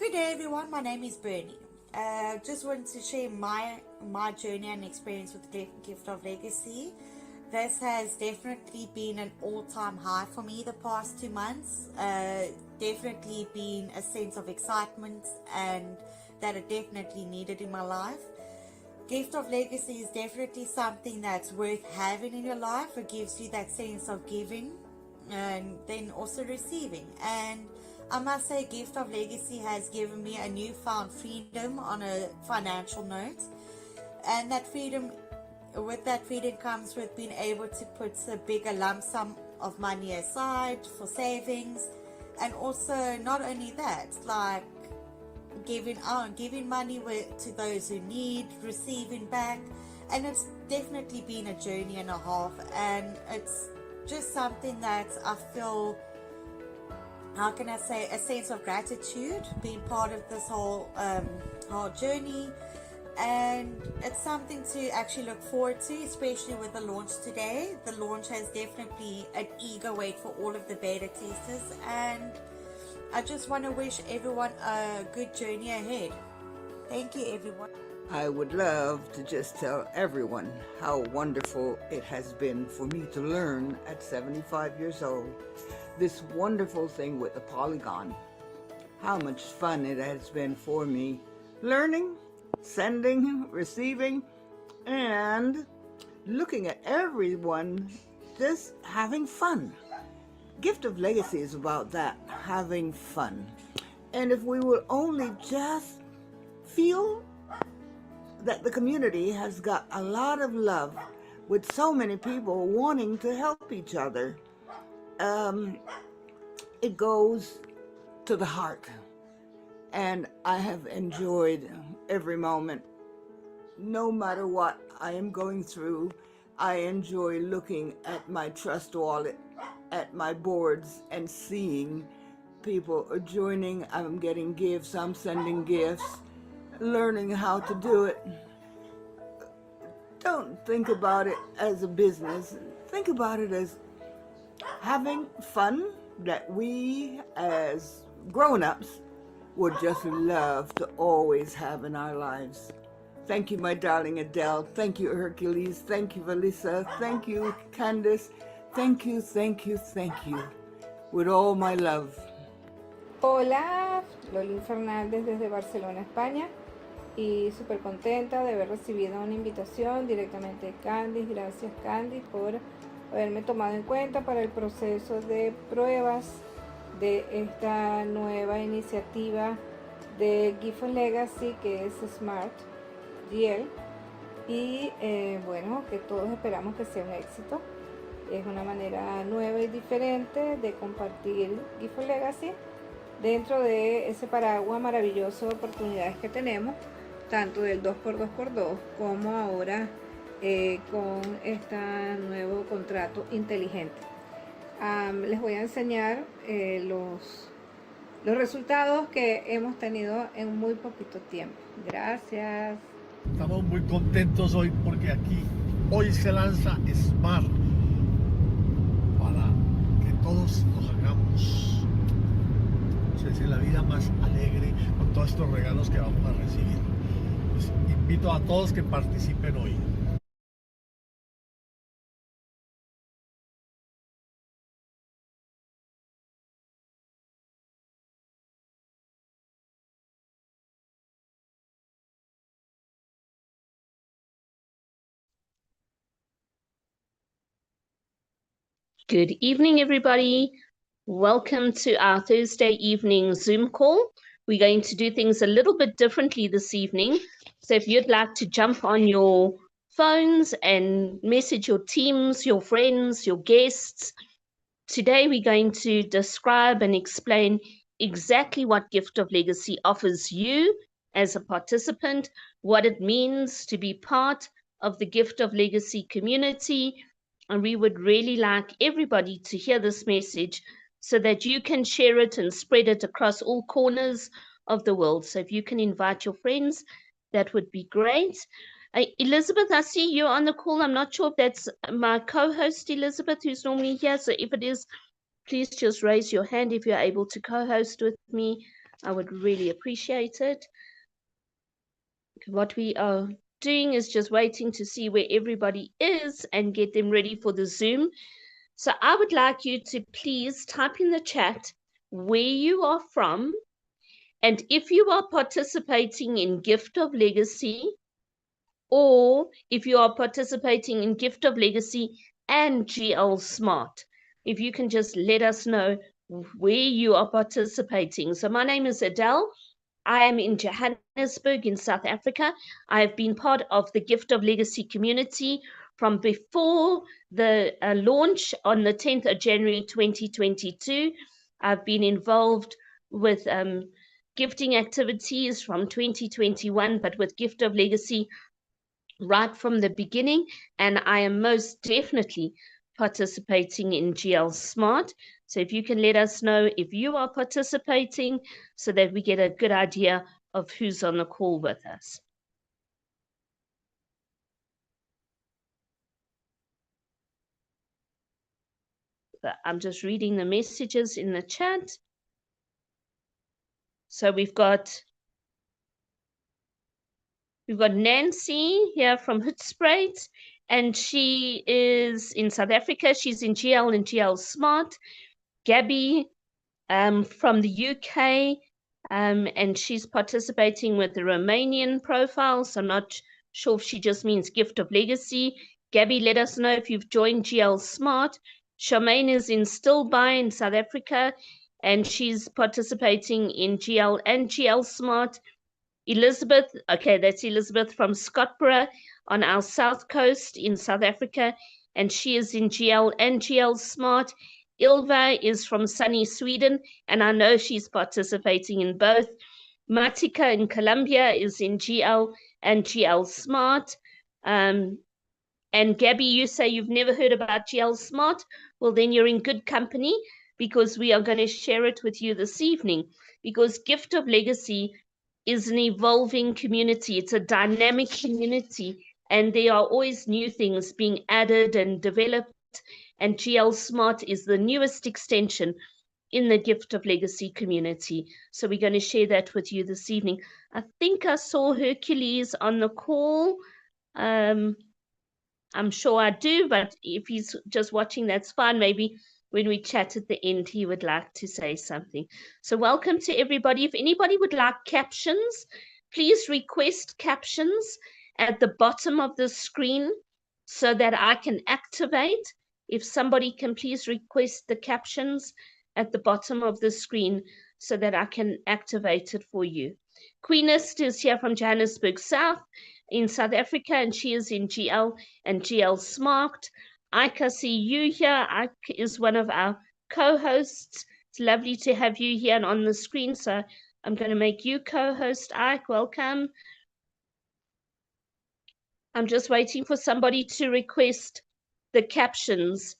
Good day, everyone. My name is Bernie. Just wanted to share my journey and experience with the Gift of Legacy. This has definitely been an all-time high for me the past 2 months. Definitely been a sense of excitement and that I definitely needed in my life. Gift of Legacy is definitely something that's worth having in your life. It gives you that sense of giving and then also receiving. And I must say, Gift of Legacy has given me a newfound freedom on a financial note. And with that freedom comes with being able to put a bigger lump sum of money aside for savings. And also, not only that, like giving money to those who need, receiving back. And it's definitely been a journey and a half. And it's just something that I feel, how can I say, a sense of gratitude being part of this whole journey. And it's something to actually look forward to, especially with the launch today. The launch has definitely an eager wait for all of the beta testers, and I just want to wish everyone a good journey ahead. Thank you, everyone. I would love to just tell everyone how wonderful it has been for me to learn at 75 years old this wonderful thing with the Polygon. How much fun it has been for me learning, sending, receiving, and looking at everyone just having fun. Gift of Legacy is about that, having fun. And if we will only just feel that the community has got a lot of love with so many people wanting to help each other, it goes to the heart. And I have enjoyed every moment. No matter what I am going through, I enjoy looking at my trust wallet, at my boards, and seeing people are joining. I'm getting gifts, I'm sending gifts, learning how to do it. Don't think about it as a business. Think about it as having fun that we as grown-ups would just love to always have in our lives. Thank you, my darling Adele. Thank you, Hercules. Thank you, Valisa. Thank you, Candace. Thank you, thank you, thank you. With all my love. Hola, Lolín Fernández desde Barcelona, España. Y súper contenta de haber recibido una invitación directamente de Candice. Gracias, Candice, por haberme tomado en cuenta para el proceso de pruebas de esta nueva iniciativa de Gift of Legacy, que es Smart GL. Y bueno, que todos esperamos que sea un éxito. Es una manera nueva y diferente de compartir Gift of Legacy dentro de ese paraguas maravilloso de oportunidades que tenemos, tanto del 2x2x2 como ahora con este nuevo contrato inteligente. Les voy a enseñar los resultados que hemos tenido en muy poquito tiempo. Gracias. Estamos muy contentos hoy porque hoy se lanza Smart para que todos nos hagamos la vida más alegre con todos estos regalos que vamos a recibir. Pues invito a todos que participen hoy. Good evening, everybody. Welcome to our Thursday evening Zoom call. We're going to do things a little bit differently this evening. So if you'd like to jump on your phones and message your teams, your friends, your guests, today we're going to describe and explain exactly what Gift of Legacy offers you as a participant, what it means to be part of the Gift of Legacy community. And we would really like everybody to hear this message so that you can share it and spread it across all corners of the world. So if you can invite your friends, that would be great. Elizabeth, I see you're on the call. I'm not sure if that's my co-host, Elizabeth, who's normally here. So if it is, please just raise your hand if you're able to co-host with me. I would really appreciate it. What we are doing is just waiting to see where everybody is and get them ready for the Zoom. So I would like you to please type in the chat where you are from, and if you are participating in Gift of Legacy, or if you are participating in Gift of Legacy and GL Smart, if you can just let us know where you are participating. So my name is Adele. I am in Johannesburg in South Africa. I have been part of the Gift of Legacy community from before the launch on the 10th of January 2022. I've been involved with gifting activities from 2021, but with Gift of Legacy right from the beginning, and I am most definitely participating in GL Smart. So if you can let us know if you are participating so that we get a good idea of who's on the call with us. I'm just reading the messages in the chat. So we've got Nancy here from Hoedspruit, and she is in South Africa. She's in GL and GL Smart. Gabby from the UK, and she's participating with the Romanian profile. So I'm not sure if she just means Gift of Legacy. Gabby, let us know if you've joined GL Smart. Charmaine is in Stilbaai in South Africa, and she's participating in GL and GL Smart. Elizabeth, okay, that's Elizabeth from Scottsboro on our south coast in South Africa, and she is in GL and GL Smart. Ilva is from sunny Sweden, and I know she's participating in both. Matika in Colombia is in GL and GL Smart. And Gabby, you say you've never heard about GL Smart? Well, then you're in good company, because we are going to share it with you this evening, because Gift of Legacy is an evolving community. It's a dynamic community, and there are always new things being added and developed, and GL Smart is the newest extension in the Gift of Legacy community. So we're going to share that with you this evening. I think I saw Hercules on the call. I'm sure I do, but if he's just watching, that's fine. Maybe when we chat at the end, he would like to say something. So welcome to everybody. If anybody would like captions, please request captions at the bottom of the screen so that I can activate. If somebody can please request the captions at the bottom of the screen so that I can activate it for you. Queenist is here from Johannesburg South in South Africa, and she is in GL and GL Smart. Ike, I see you here. Ike is one of our co-hosts. It's lovely to have you here and on the screen. So I'm going to make you co-host. Ike, welcome. I'm just waiting for somebody to request the captions.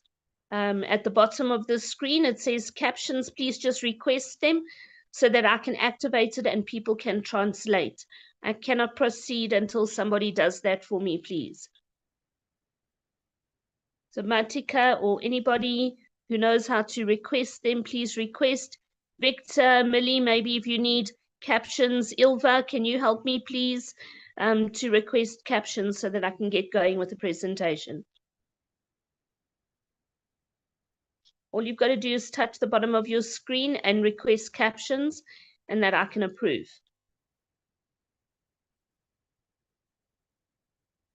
At the bottom of the screen, it says captions. Please just request them so that I can activate it and people can translate. I cannot proceed until somebody does that for me, please. So Matika or anybody who knows how to request them, please request. Victor, Millie, maybe if you need captions. Ilva, can you help me, please, to request captions so that I can get going with the presentation? All you've got to do is touch the bottom of your screen and request captions, and that I can approve.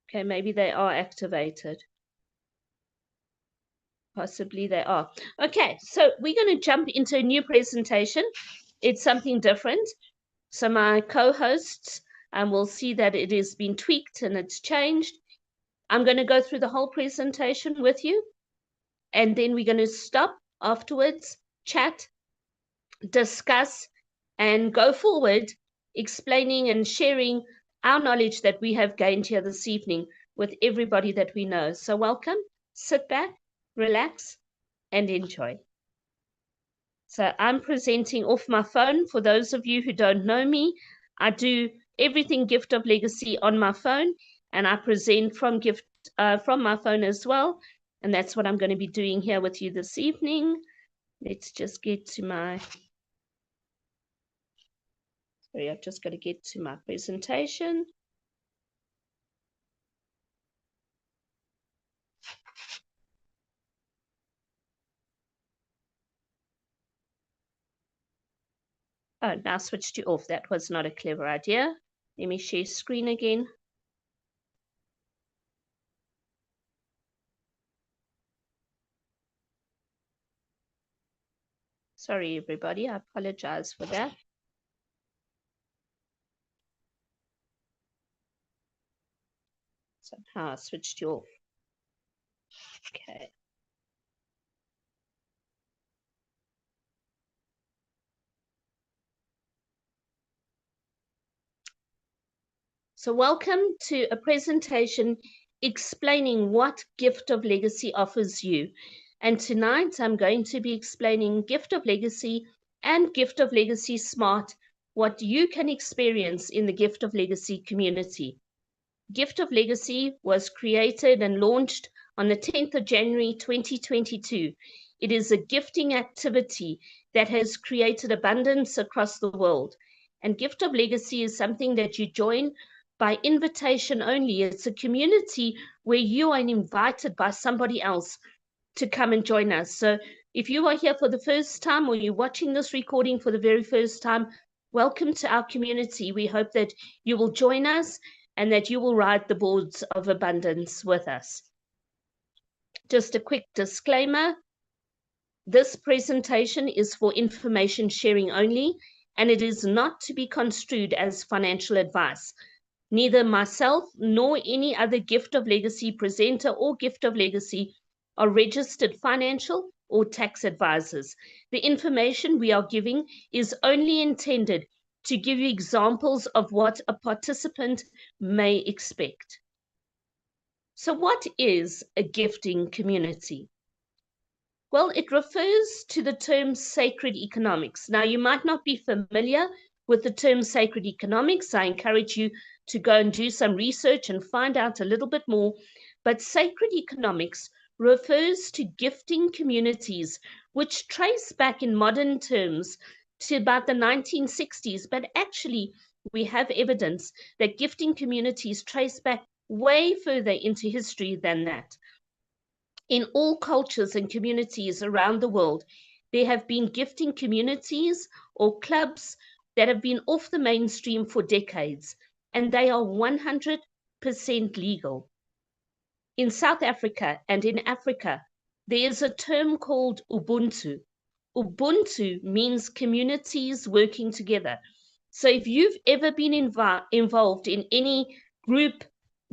Okay, maybe they are activated. Possibly they are. Okay, so we're going to jump into a new presentation. It's something different. So my co-hosts will see that it has been tweaked and it's changed. I'm going to go through the whole presentation with you, and then we're going to stop afterwards, chat, discuss, and go forward, explaining and sharing our knowledge that we have gained here this evening with everybody that we know. So welcome, sit back, relax, and enjoy. So I'm presenting off my phone. For those of you who don't know me, I do everything Gift of Legacy on my phone, and I present from my phone as well. And that's what I'm going to be doing here with you this evening. Let's just get to my Sorry, I've just got to get to my presentation. Oh, now I switched you off. That was not a clever idea. Let me share screen again. Sorry, everybody. I apologize for that. Somehow I switched you off. Okay. So welcome to a presentation explaining what Gift of Legacy offers you. And tonight I'm going to be explaining Gift of Legacy and Gift of Legacy Smart, what you can experience in the Gift of Legacy community. Gift of Legacy was created and launched on the 10th of January 2022. It is a gifting activity that has created abundance across the world. And Gift of Legacy is something that you join by invitation only. It's a community where you are invited by somebody else to come and join us. So if you are here for the first time or you're watching this recording for the very first time, welcome to our community. We hope that you will join us and that you will ride the boards of abundance with us. Just a quick disclaimer. This presentation is for information sharing only, and it is not to be construed as financial advice. Neither myself nor any other Gift of Legacy presenter or Gift of Legacy are registered financial or tax advisors. The information we are giving is only intended to give you examples of what a participant may expect. So what is a gifting community? Well, it refers to the term sacred economics. Now, you might not be familiar with the term sacred economics. I encourage you to go and do some research and find out a little bit more. But sacred economics refers to gifting communities, which trace back in modern terms to about the 1960s. But actually, we have evidence that gifting communities trace back way further into history than that. In all cultures and communities around the world, there have been gifting communities or clubs that have been off the mainstream for decades, and they are 100% legal. In South Africa and in Africa, there is a term called Ubuntu. Ubuntu means communities working together. So if you've ever been involved in any group,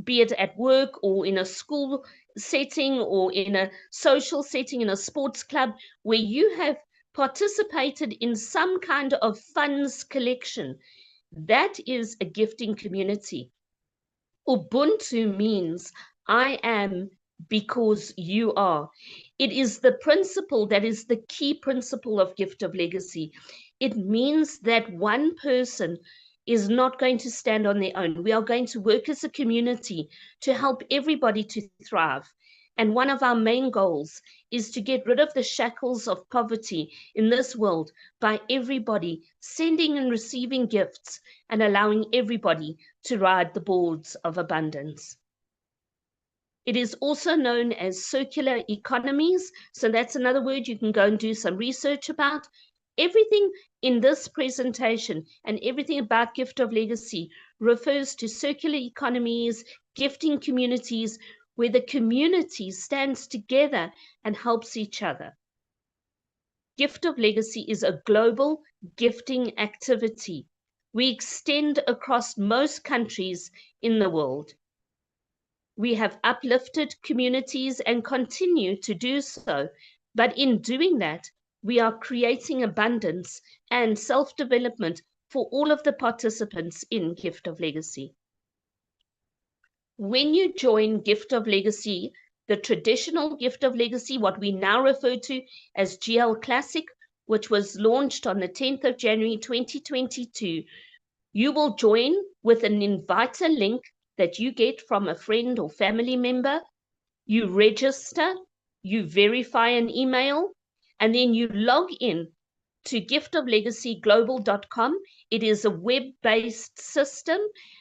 be it at work or in a school setting or in a social setting, in a sports club, where you have participated in some kind of funds collection, that is a gifting community. Ubuntu means I am because you are. It is the principle that is the key principle of Gift of Legacy. It means that one person is not going to stand on their own. We are going to work as a community to help everybody to thrive. And one of our main goals is to get rid of the shackles of poverty in this world by everybody sending and receiving gifts and allowing everybody to ride the boards of abundance. It is also known as circular economies. So that's another word you can go and do some research about. Everything in this presentation and everything about Gift of Legacy refers to circular economies, gifting communities, where the community stands together and helps each other. Gift of Legacy is a global gifting activity. We extend across most countries in the world. We have uplifted communities and continue to do so. But in doing that, we are creating abundance and self-development for all of the participants in Gift of Legacy. When you join Gift of Legacy, the traditional Gift of Legacy, what we now refer to as GL Classic, which was launched on the 10th of January 2022, you will join with an inviter link that you get from a friend or family member. You register, you verify an email, and then you log in to giftoflegacyglobal.com. It is a web-based system,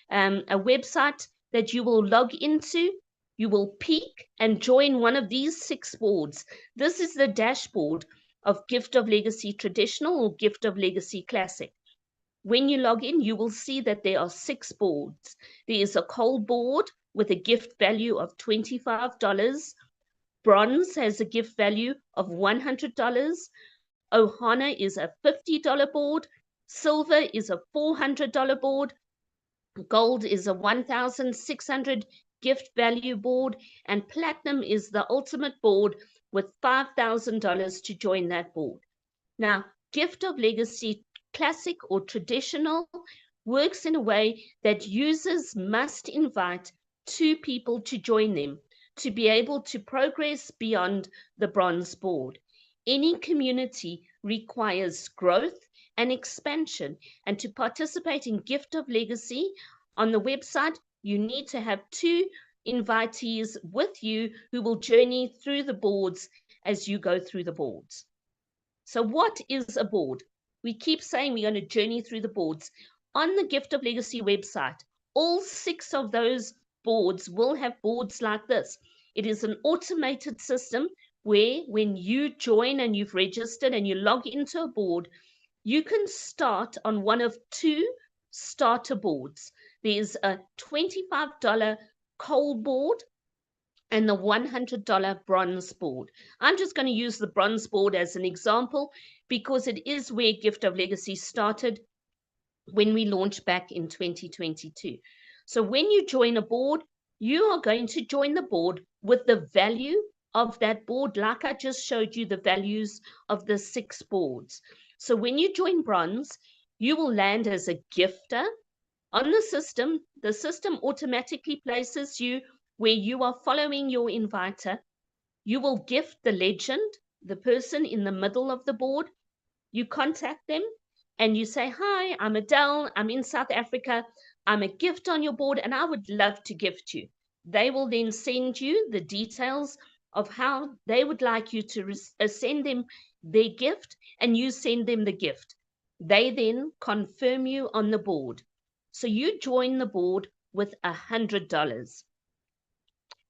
a website that you will log into. You will peek and join one of these 6 boards. This is the dashboard of Gift of Legacy Traditional or Gift of Legacy Classic. When you log in, you will see that there are 6 boards. There is a cold board with a gift value of $25. Bronze has a gift value of $100. Ohana is a $50 board. Silver is a $400 board. Gold is a $1,600 gift value board. And platinum is the ultimate board with $5,000 to join that board. Now, Gift of Legacy Classic or Traditional works in a way that users must invite 2 people to join them to be able to progress beyond the bronze board. Any community requires growth and expansion, and to participate in Gift of Legacy on the website, you need to have 2 invitees with you who will journey through the boards as you go through the boards. So what is a board? We keep saying we're going to journey through the boards. On the Gift of Legacy website, all 6 of those boards will have boards like this. It is an automated system where when you join and you've registered and you log into a board, you can start on one of 2 starter boards. There's a $25 cold board and the $100 bronze board. I'm just going to use the bronze board as an example because it is where Gift of Legacy started when we launched back in 2022. So when you join a board, you are going to join the board with the value of that board, like I just showed you the values of the 6 boards. So when you join bronze, you will land as a gifter on the system. The system automatically places you where you are following your inviter. You will gift the legend, the person in the middle of the board. You contact them and you say, "Hi, I'm Adele. I'm in South Africa. I'm a gift on your board and I would love to gift you." They will then send you the details of how they would like you to send them their gift, and you send them the gift. They then confirm you on the board. So you join the board with $100.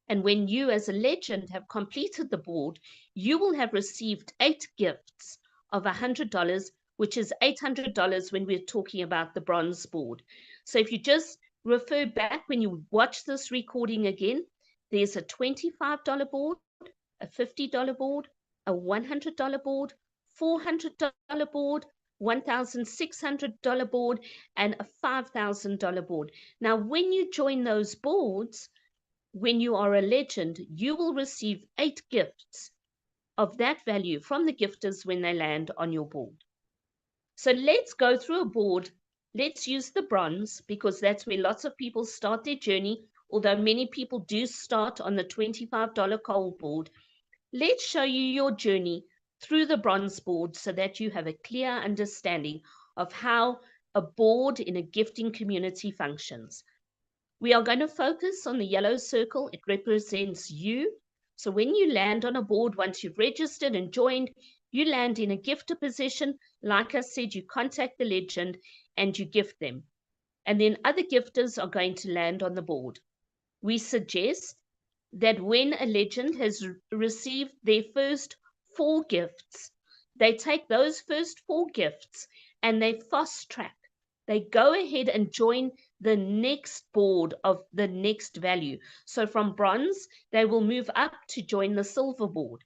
And when you as a legend have completed the board, you will have received 8 gifts of $100, which is $800 when we're talking about the bronze board. So if you just refer back when you watch this recording again, there's a $25 board, a $50 board, a $100 board, $400 board, $1,600 board, and a $5,000 board. Now, when you join those boards, when you are a legend, you will receive 8 gifts of that value from the gifters when they land on your board. So let's go through a board. Let's use the bronze because that's where lots of people start their journey, although many people do start on the $25 cold board. Let's show you your journey through the bronze board so that you have a clear understanding of how a board in a gifting community functions. We are going to focus on the yellow circle. It represents you. So when you land on a board, once you've registered and joined, you land in a gifter position. Like I said, you contact the legend and you gift them. And then other gifters are going to land on the board. We suggest that when a legend has received their first 4 gifts, they take those first 4 gifts and they fast track. They go ahead and join the next board of the next value. So from bronze, they will move up to join the silver board.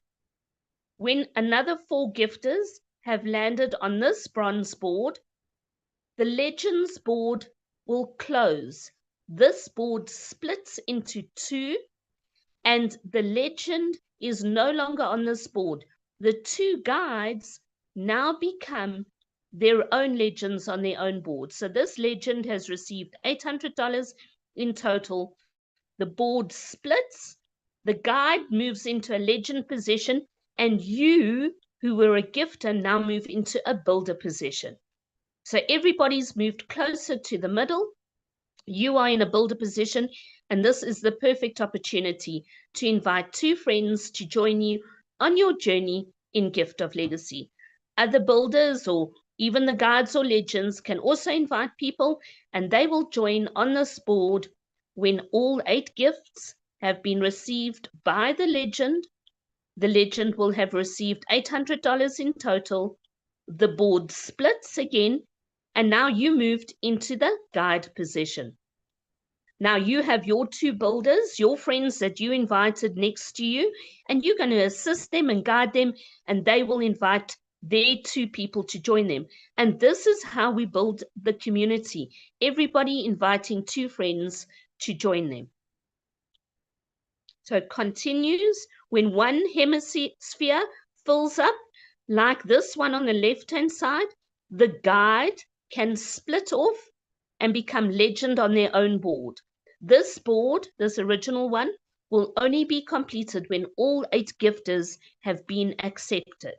When another 4 gifters have landed on this bronze board, the legends board will close. This board splits into 2, and the legend is no longer on this board. The 2 guides now become their own legends on their own board. So this legend has received $800 in total. The board splits, the guide moves into a legend position, and you, who were a gifter, now move into a builder position. So everybody's moved closer to the middle. You are in a builder position, and this is the perfect opportunity to invite 2 friends to join you on your journey in Gift of Legacy. other builders or even the guides or legends can also invite people, and they will join on this board when all 8 gifts have been received by the legend. The legend will have received $800 in total. The board splits again, and now you moved into the guide position. Now you have your 2 builders, your friends that you invited next to you, and you're going to assist them and guide them, and they will invite their 2 people to join them. And this is how we build the community. Everybody inviting 2 friends to join them. So it continues. When one hemisphere fills up, like this one on the left-hand side, the guide can split off and become legend on their own board. This board, this original one, will only be completed when all 8 gifters have been accepted.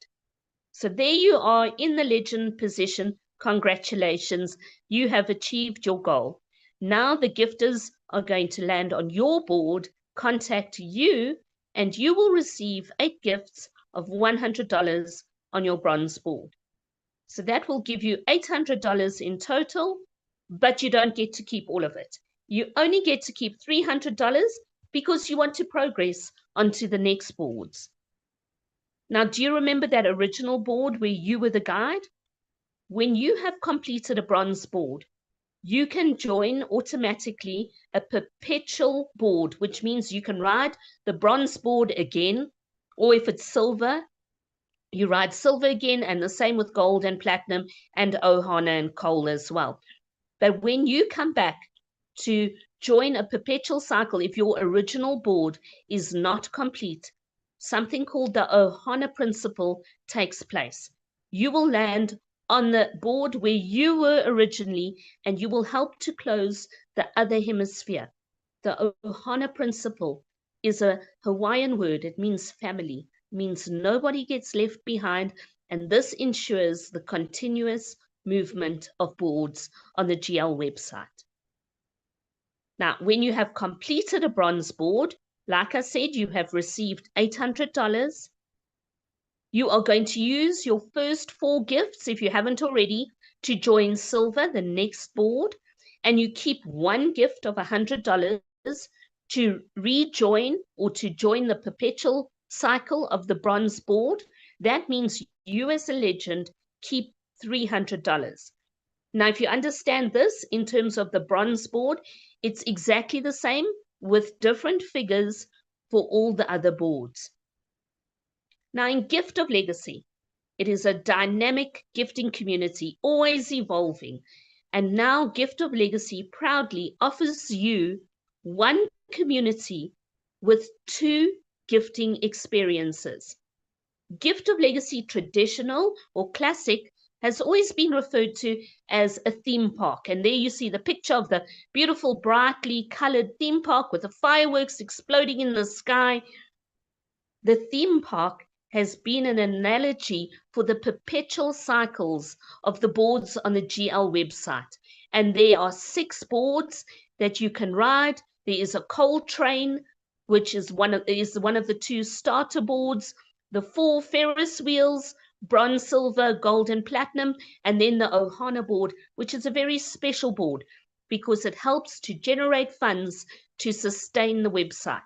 So there you are in the legend position. Congratulations, you have achieved your goal. Now the gifters are going to land on your board, contact you, and you will receive 8 gifts of $100 on your bronze board. So that will give you $800 in total, but you don't get to keep all of it. You only get to keep $300 because you want to progress onto the next boards. Now, do you remember that original board where you were the guide? When you have completed a bronze board, you can join automatically a perpetual board, which means you can ride the bronze board again, or if it's silver, you ride silver again, and the same with gold and platinum and Ohana and coal as well. But when you come back to join a perpetual cycle, if your original board is not complete, something called the Ohana principle takes place. You will land on the board where you were originally, and you will help to close the other hemisphere. The Ohana principle is a Hawaiian word. It means family, it means nobody gets left behind, and this ensures the continuous movement of boards on the GL website. Now, when you have completed a bronze board, like I said, you have received $800. You are going to use your first 4 gifts, if you haven't already, to join silver, the next board, and you keep 1 gift of $100 to rejoin or to join the perpetual cycle of the bronze board. That means you as a legend keep $300. Now, if you understand this in terms of the bronze board, it's exactly the same with different figures for all the other boards. Now, in Gift of Legacy, it is a dynamic gifting community, always evolving. And now Gift of Legacy proudly offers you one community with 2 gifting experiences. Gift of Legacy Traditional or Classic has always been referred to as a theme park. And there you see the picture of the beautiful, brightly colored theme park with the fireworks exploding in the sky. The theme park has been an analogy for the perpetual cycles of the boards on the GL website. And there are 6 boards that you can ride. There is a coal train, which is one of the 2 starter boards, the 4 Ferris wheels, bronze, silver, gold, and platinum, and then the Ohana board, which is a very special board because it helps to generate funds to sustain the website.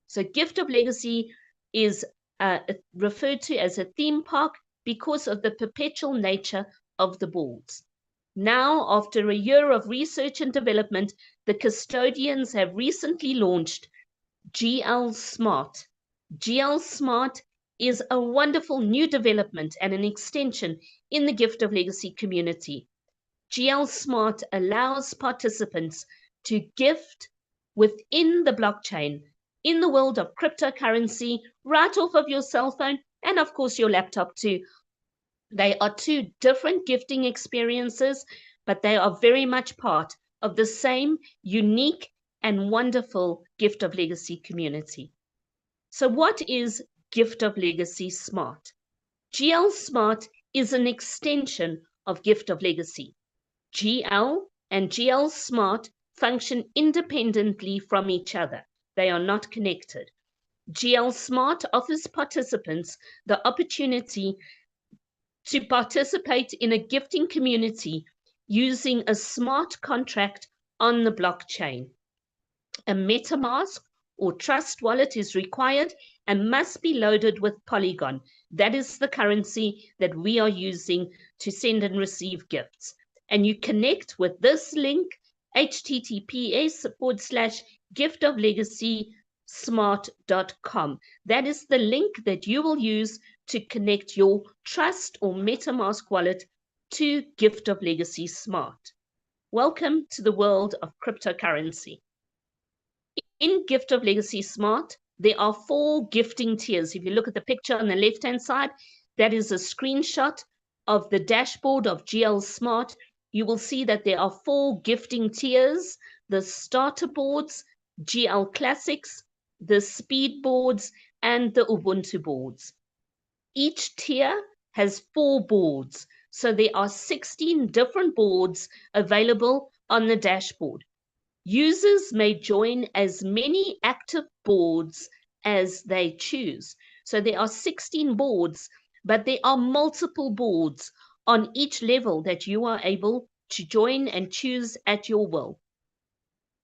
So Gift of Legacy is referred to as a theme park because of the perpetual nature of the boards. Now, after a year of research and development, the custodians have recently launched GL Smart. GL Smart is a wonderful new development and an extension in the Gift of Legacy community. GL Smart allows participants to gift within the blockchain in the world of cryptocurrency, right off of your cell phone, and of course your laptop too. They are 2 different gifting experiences, but they are very much part of the same unique and wonderful Gift of Legacy community. So what is Gift of Legacy Smart? GL Smart is an extension of Gift of Legacy. GL and GL Smart function independently from each other. They are not connected. GL Smart offers participants the opportunity to participate in a gifting community using a smart contract on the blockchain. A MetaMask or Trust wallet is required and must be loaded with Polygon. That is the currency that we are using to send and receive gifts. And you connect with this link, https://giftoflegacysmart.com. That is the link that you will use to connect your Trust or MetaMask wallet to Gift of Legacy Smart. Welcome to the world of cryptocurrency. In Gift of Legacy Smart, there are 4 gifting tiers. If you look at the picture on the left-hand side, that is a screenshot of the dashboard of GL Smart. You will see that there are 4 gifting tiers: the starter boards, GL Classics, the speed boards, and the Ubuntu boards. Each tier has 4 boards, so there are 16 different boards available on the dashboard. Users may join as many active boards as they choose. So there are 16 boards, but there are multiple boards on each level that you are able to join and choose at your will.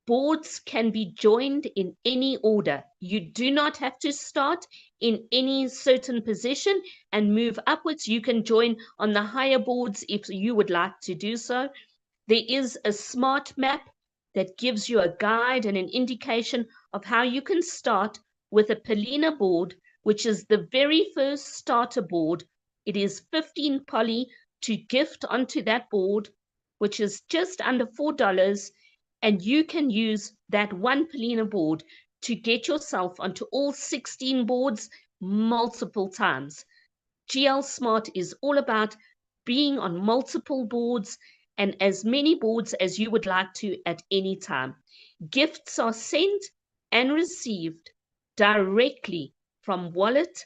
Boards can be joined in any order. You do not have to start in any certain position and move upwards. You can join on the higher boards if you would like to do so. There is a smart map that gives you a guide and an indication of how you can start with a Polina board, which is the very first starter board. It is 15 poly to gift onto that board, which is just under $4, and you can use that one Polina board to get yourself onto all 16 boards multiple times. GL Smart is all about being on multiple boards and as many boards as you would like to at any time. Gifts are sent and received directly from wallet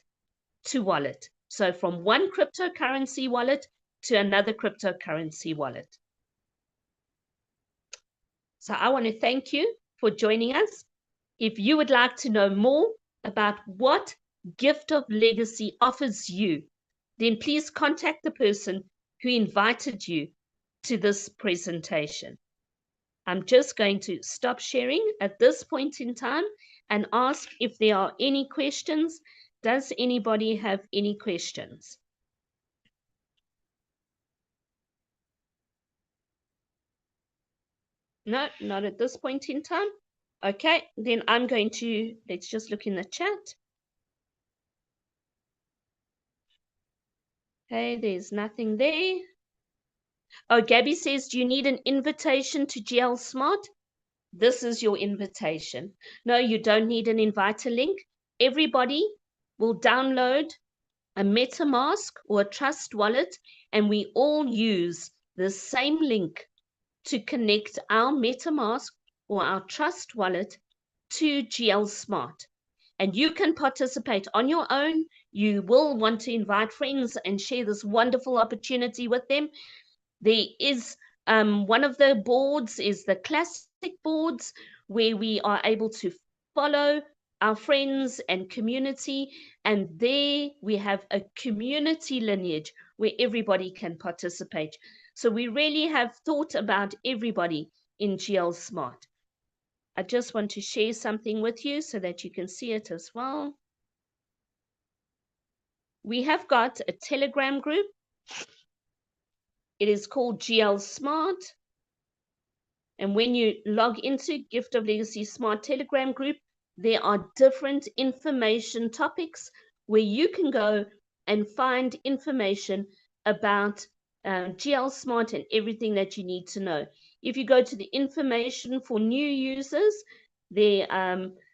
to wallet. So from one cryptocurrency wallet to another cryptocurrency wallet. So I want to thank you for joining us. If you would like to know more about what Gift of Legacy offers you, then please contact the person who invited you to this presentation. I'm just going to stop sharing at this point in time and ask if there are any questions. Does anybody have any questions? No, not at this point in time. Okay, then I'm going to, let's just look in the chat. Okay, there's nothing there. Oh, Gabby says, do you need an invitation to GL Smart? This is your invitation. No, you don't need an inviter link. Everybody will download a MetaMask or a Trust wallet, and we all use the same link to connect our MetaMask or our Trust wallet to GL Smart. And you can participate on your own. You will want to invite friends and share this wonderful opportunity with them. There is one of the boards is the classic boards, where we are able to follow our friends and community, and there we have a community lineage where everybody can participate. So we really have thought about everybody in GL Smart. I just want to share something with you so that you can see it as well. We have got a Telegram group. It is called GL Smart. And when you log into Gift of Legacy Smart Telegram group, there are different information topics where you can go and find information about GL Smart and everything that you need to know. If you go to the information for new users, there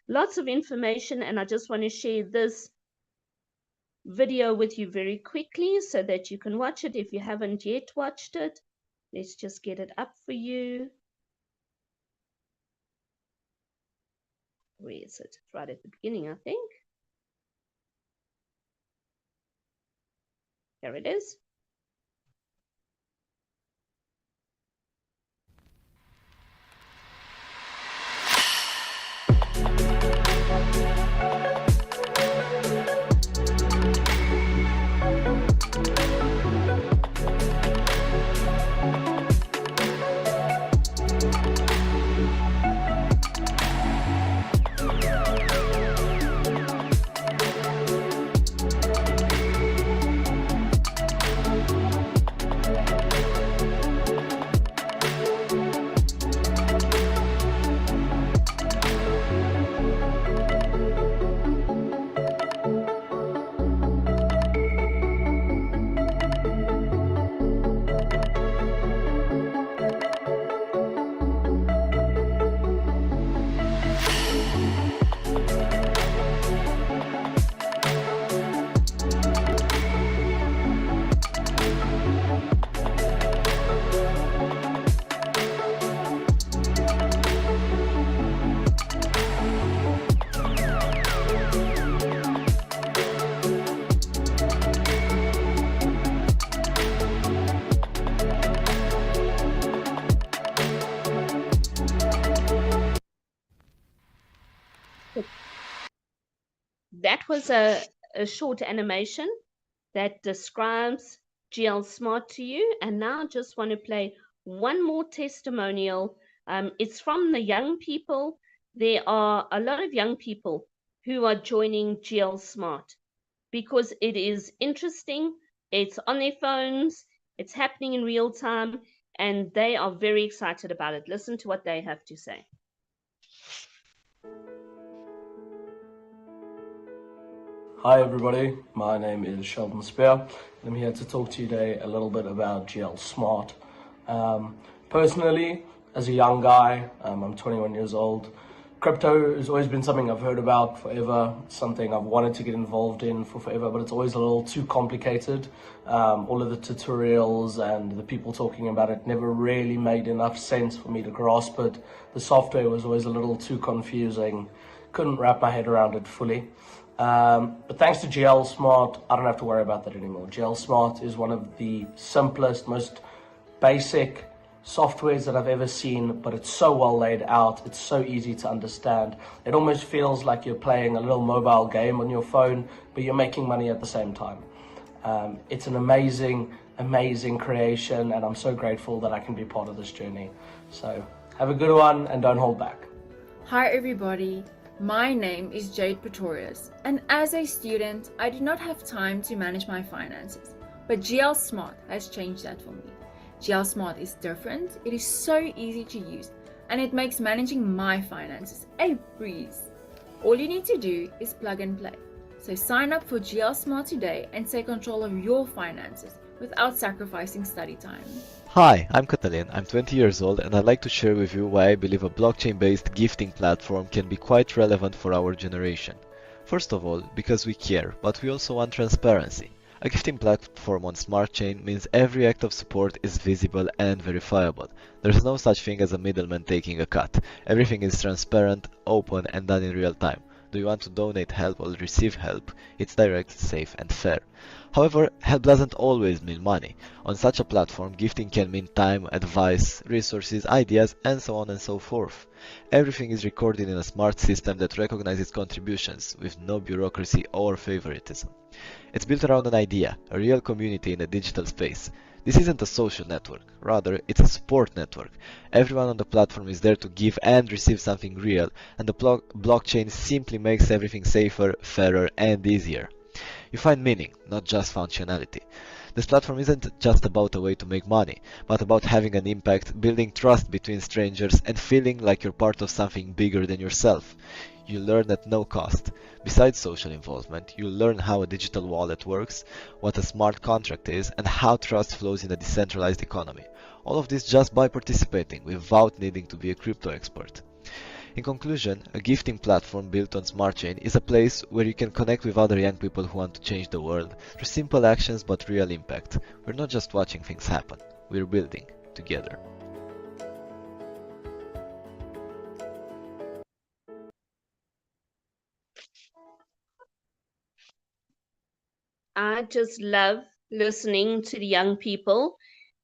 lots of information, and I just want to share this video with you very quickly so that you can watch it if you haven't yet watched it. Let's just get it up for you. Where is it? Right at the beginning, I think. Here it is. that was a short animation that describes GL Smart to you. And now I just want to play one more testimonial. It's from the young people. There are a lot of young people who are joining GL Smart because it is interesting. It's on their phones. It's happening in real time. And they are very excited about it. Listen to what they have to say. Hi everybody, my name is Sheldon Spear. I'm here to talk to you today a little bit about GL Smart. Personally, as a young guy, I'm 21 years old. Crypto has always been something I've heard about forever, something I've wanted to get involved in for forever, but it's always a little too complicated. All of the tutorials and the people talking about it never really made enough sense for me to grasp it. The software was always a little too confusing, couldn't wrap my head around it fully. But thanks to GL Smart, I don't have to worry about that anymore. GL Smart is one of the simplest, most basic softwares that I've ever seen, but it's so well laid out. It's so easy to understand. It almost feels like you're playing a little mobile game on your phone, but you're making money at the same time. It's an amazing, amazing creation, and I'm so grateful that I can be part of this journey. So have a good one and don't hold back. Hi everybody, my name is Jade Pretorius, and as a student, I did not have time to manage my finances, but GL Smart has changed that for me. GL Smart is different, it is so easy to use, and it makes managing my finances a breeze. All you need to do is plug and play. So sign up for GL Smart today and take control of your finances without sacrificing study time. Hi, I'm Katalin, I'm 20 years old and I'd like to share with you why I believe a blockchain-based gifting platform can be quite relevant for our generation. First of all, because we care, but we also want transparency. A gifting platform on Smart Chain means every act of support is visible and verifiable. There's no such thing as a middleman taking a cut. Everything is transparent, open and done in real time. Do you want to donate help or receive help? It's direct, safe and fair. However, help doesn't always mean money. On such a platform, gifting can mean time, advice, resources, ideas, and so on and so forth. Everything is recorded in a smart system that recognizes contributions, with no bureaucracy or favoritism. It's built around an idea, a real community in a digital space. This isn't a social network, rather it's a support network. Everyone on the platform is there to give and receive something real, and the blockchain simply makes everything safer, fairer and easier. You find meaning, not just functionality. This platform isn't just about a way to make money, but about having an impact, building trust between strangers and feeling like you're part of something bigger than yourself. You learn at no cost. Besides social involvement, you learn how a digital wallet works, what a smart contract is, and how trust flows in a decentralized economy. All of this just by participating, without needing to be a crypto expert. In conclusion, a gifting platform built on Smart Chain is a place where you can connect with other young people who want to change the world through simple actions but real impact. We're not just watching things happen, we're building together. I just love listening to the young people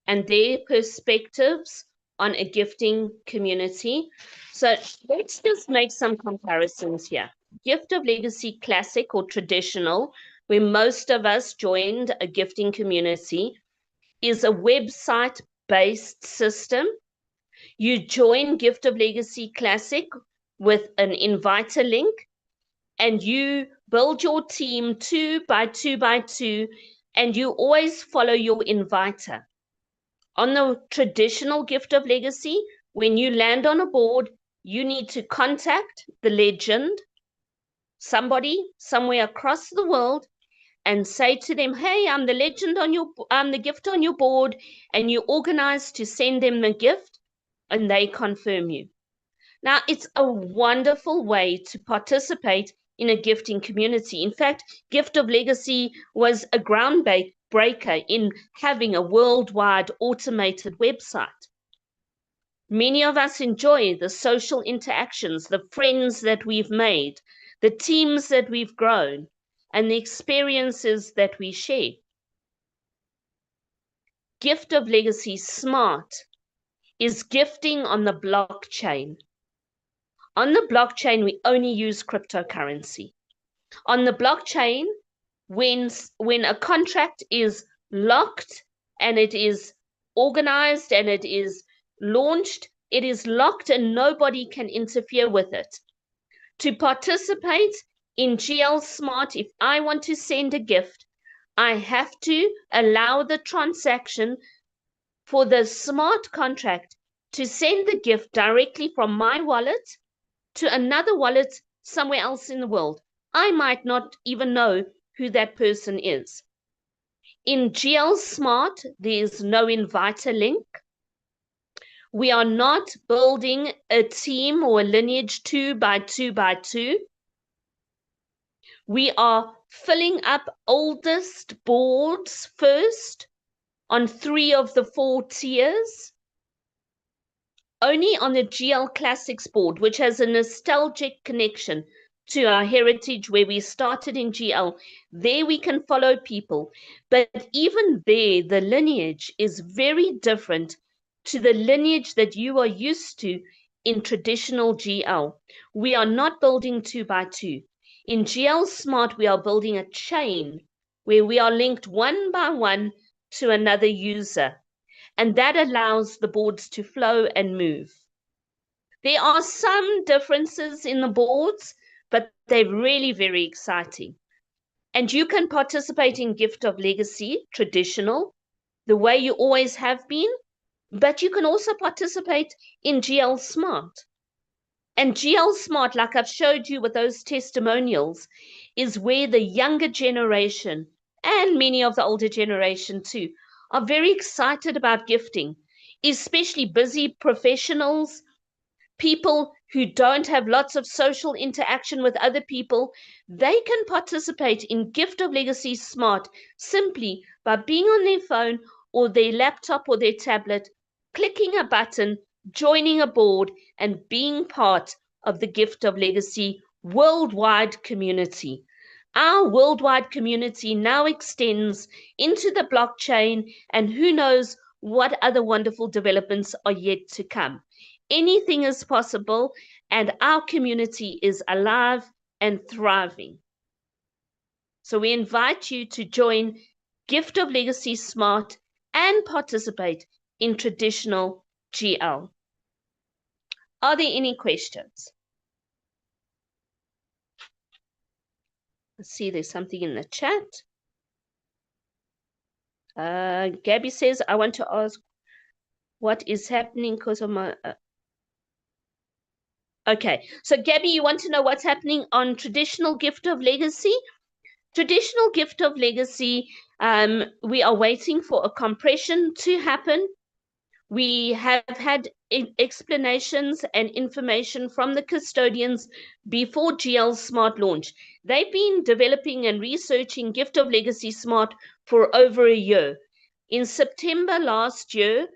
and their perspectives on a gifting community. So let's just make some comparisons here. Gift of Legacy Classic or Traditional, where most of us joined a gifting community, is a website-based system. You join Gift of Legacy Classic with an inviter link, and you build your team 2 by 2 by 2, and you always follow your inviter. On the traditional Gift of Legacy, when you land on a board, you need to contact the legend, somebody somewhere across the world, and say to them, hey, I'm the legend I'm the gift on your board, and you organize to send them the gift, and they confirm you. Now, it's a wonderful way to participate in a gifting community. In fact, Gift of Legacy was a groundbreaker in having a worldwide automated website. Many of us enjoy the social interactions, the friends that we've made, the teams that we've grown, and the experiences that we share. Gift of Legacy Smart is gifting on the blockchain. On the blockchain, we only use cryptocurrency. On the blockchain, when a contract is locked and it is organized and it is launched, it is locked and nobody can interfere with it. To participate in GL Smart, if I want to send a gift, I have to allow the transaction for the smart contract to send the gift directly from my wallet to another wallet somewhere else in the world. I might not even know who that person is. In GL Smart, there's no inviter link. We are not building a team or a lineage 2 by 2 by 2. We are filling up oldest boards first on 3 of the 4 tiers. Only on the GL Classics board, which has a nostalgic connection to our heritage where we started in GL, there we can follow people. But even there, the lineage is very different to the lineage that you are used to in traditional GL. We are not building 2 by 2. In GL Smart, we are building a chain where we are linked 1 by 1 to another user. And that allows the boards to flow and move. There are some differences in the boards, but they're really very exciting. And you can participate in Gift of Legacy, traditional, the way you always have been, but you can also participate in GL Smart. And GL Smart, like I've showed you with those testimonials, is where the younger generation and many of the older generation too are very excited about gifting, especially busy professionals, people who don't have lots of social interaction with other people. They can participate in Gift of Legacy Smart simply by being on their phone or their laptop or their tablet, clicking a button, joining a board, and being part of the Gift of Legacy worldwide community. Our worldwide community now extends into the blockchain, and who knows what other wonderful developments are yet to come. Anything is possible, and our community is alive and thriving. So we invite you to join Gift of Legacy Smart and participate in traditional GL. Are there any questions? Let's see, there's something in the chat. Gabby says, I want to ask what is happening because of my... Okay, so Gabby, you want to know what's happening on traditional Gift of Legacy? Traditional Gift of Legacy, we are waiting for a compression to happen. We have had explanations and information from the custodians before GL Smart launch. They've been developing and researching Gift of Legacy Smart for over a year. In September last year,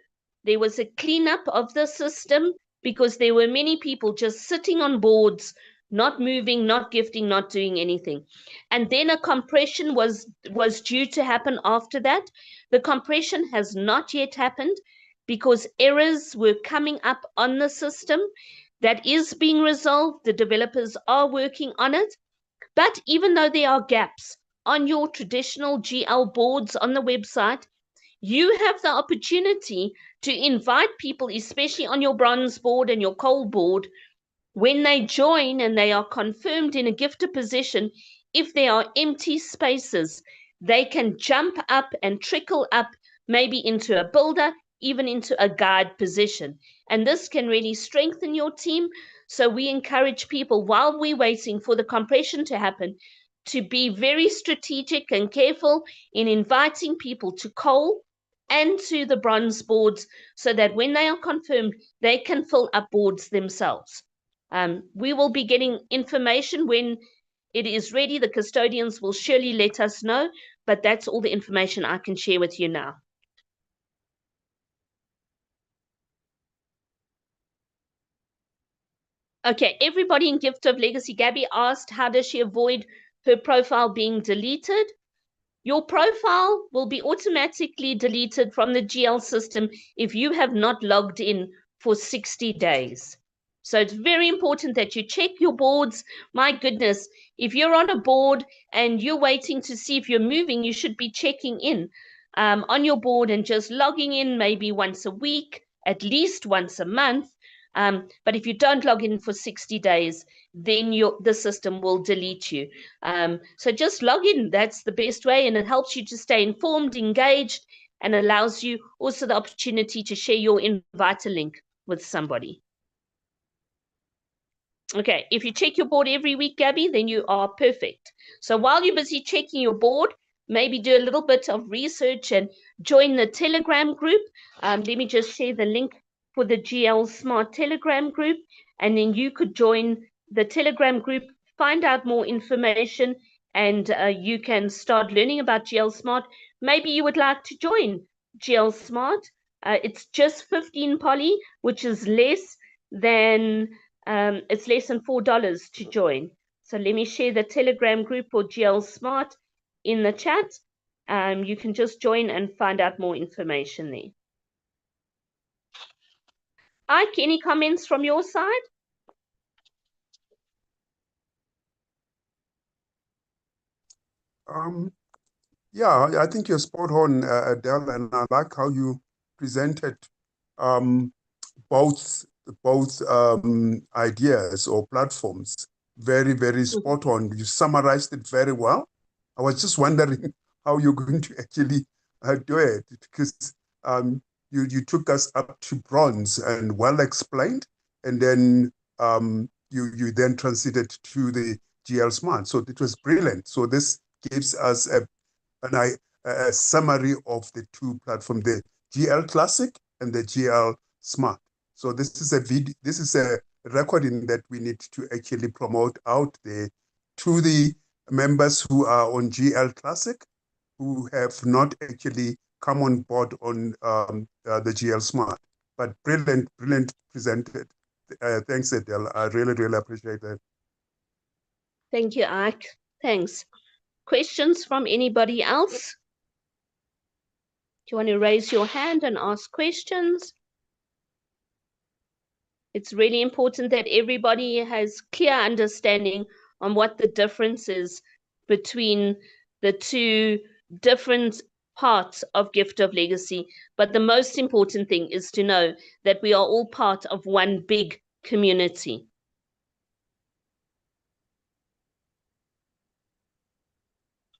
there was a cleanup of the system because there were many people just sitting on boards, not moving, not gifting, not doing anything. And then a compression was due to happen after that. The compression has not yet happened because errors were coming up on the system. That is being resolved. The developers are working on it. But even though there are gaps on your traditional GL boards on the website, you have the opportunity to invite people, especially on your bronze board and your gold board, when they join and they are confirmed in a gifter position. If there are empty spaces, they can jump up and trickle up maybe into a builder, even into a guide position. And this can really strengthen your team. So we encourage people, while we're waiting for the compression to happen, to be very strategic and careful in inviting people to coal and to the bronze boards so that when they are confirmed, they can fill up boards themselves. We will be getting information when it is ready. The custodians will surely let us know, but that's all the information I can share with you now. Okay, everybody in Gift of Legacy. Gabby asked, how does she avoid her profile being deleted? Your profile will be automatically deleted from the GL system if you have not logged in for 60 days. So it's very important that you check your boards. My goodness, if you're on a board and you're waiting to see if you're moving, you should be checking in on your board and just logging in maybe once a week, at least once a month. But if you don't log in for 60 days, then the system will delete you. So just log in. That's the best way, and it helps you to stay informed, engaged, and allows you also the opportunity to share your invite link with somebody. Okay, if you check your board every week, Gabby, then you are perfect. So while you're busy checking your board, maybe do a little bit of research and join the Telegram group. Let me just share the link for the GL Smart Telegram group, and then you could join the Telegram group, find out more information, and you can start learning about GL Smart. Maybe you would like to join GL Smart. It's just 15 poly, which is less than it's less than $4 to join. So let me share the Telegram group for GL Smart in the chat. You can just join and find out more information there. Ike, any comments from your side? Yeah, I think you're spot on, Adele, and I like how you presented both ideas or platforms. Very, very spot on. You summarized it very well. I was just wondering how you're going to actually do it, because you took us up to bronze and well explained, and then you then transited to the GL Smart. So it was brilliant. So this gives us a summary of the two platforms, the GL Classic and the GL Smart. So this is a recording that we need to actually promote out there to the members who are on GL Classic, who have not actually come on board on the GL Smart. But brilliant presented. Thanks, Adele. I really, really appreciate that. Thank you, Ike. Thanks. Questions from anybody else? Do you want to raise your hand and ask questions? It's really important that everybody has clear understanding on what the difference is between the two different parts of Gift of Legacy. But the most important thing is to know that we are all part of one big community.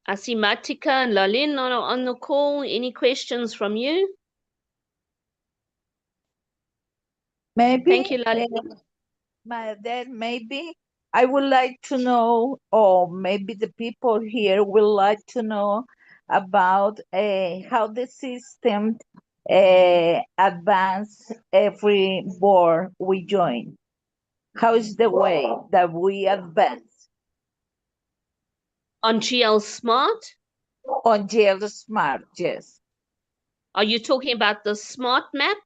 I see Matika and Lalin on the call. Any questions from you? Maybe, Thank you, Lalin. maybe I would like to know, or maybe the people here would like to know about how the system advance every board we join. How is the way that we advance? On GL Smart? On GL Smart, yes. Are you talking about the smart map?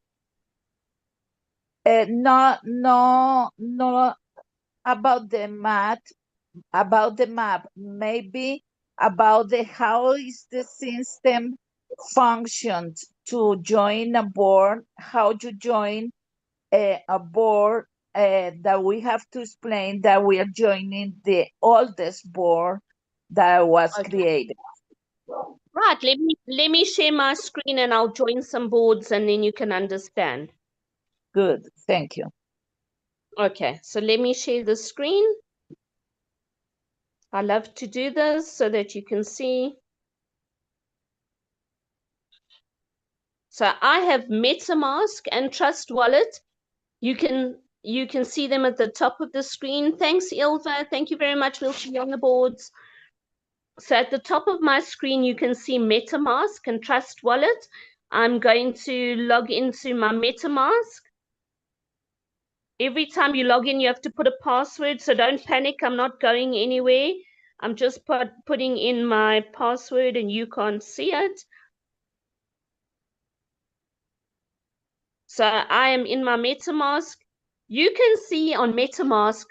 No, about the map, maybe about how is the system functions to join a board, how to join a board, that we have to explain that we are joining the oldest board that was created. Right, let me share my screen and I'll join some boards and then you can understand. Good, thank you. Okay, so let me share the screen. I love to do this so that you can see. So I have MetaMask and Trust Wallet. You can see them at the top of the screen. Thanks, Ilva. Thank you very much. We'll see you on the boards. So at the top of my screen, you can see MetaMask and Trust Wallet. I'm going to log into my MetaMask. Every time you log in, you have to put a password. So don't panic. I'm not going anywhere. I'm just putting in my password and you can't see it. So I am in my MetaMask. You can see on MetaMask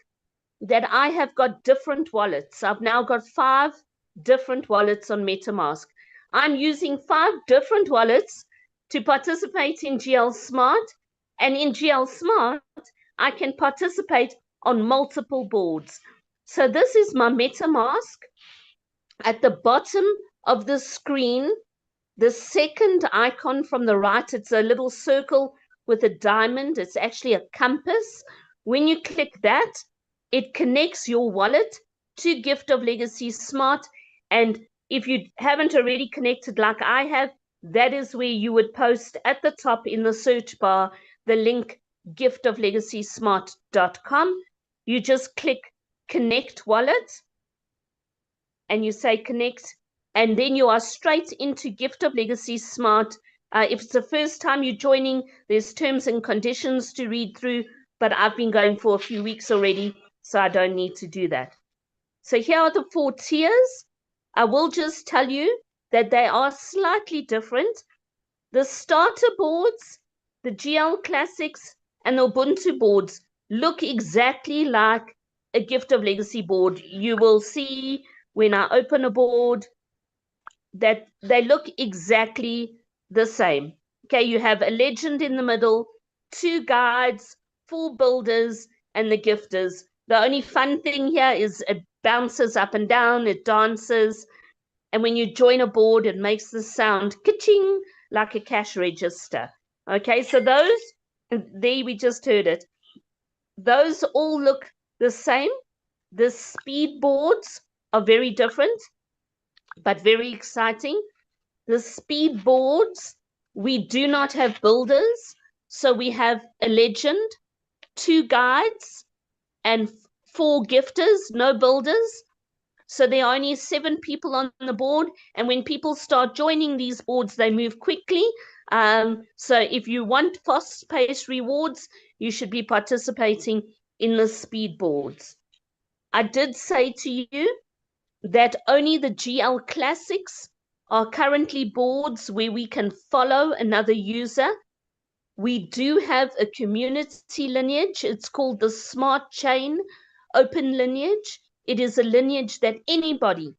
that I have got different wallets. I've now got 5 different wallets on MetaMask. I'm using 5 different wallets to participate in GL Smart. And in GL Smart, I can participate on multiple boards. So this is my MetaMask. At the bottom of the screen, the second icon from the right, it's a little circle with a diamond. It's actually a compass. When you click that, it connects your wallet to Gift of Legacy Smart. And if you haven't already connected like I have, that is where you would post at the top in the search bar the link giftoflegacysmart.com. You just click Connect Wallet and you say connect, and then you are straight into Gift of Legacy Smart. If it's the first time you're joining, there's terms and conditions to read through, but I've been going for a few weeks already, so I don't need to do that. So here are the 4 tiers. I will just tell you that they are slightly different. The starter boards, the GL Classics, and the Ubuntu boards look exactly like a Gift of Legacy board. You will see when I open a board that they look exactly the same. Okay, you have a legend in the middle, 2 guides, 4 builders, and the gifters. The only fun thing here is it bounces up and down, it dances, and when you join a board, it makes the sound ka-ching like a cash register. Okay, so those, there we just heard it. Those all look the same. The speed boards are very different, but very exciting. The speed boards, we do not have builders. So we have a legend, 2 guides, and 4 gifters, no builders. So there are only 7 people on the board. And when people start joining these boards, they move quickly. So if you want fast-paced rewards, you should be participating in the speed boards. I did say to you that only the GL Classics are currently boards where we can follow another user. We do have a community lineage. It's called the Smart Chain Open Lineage. It is a lineage that anybody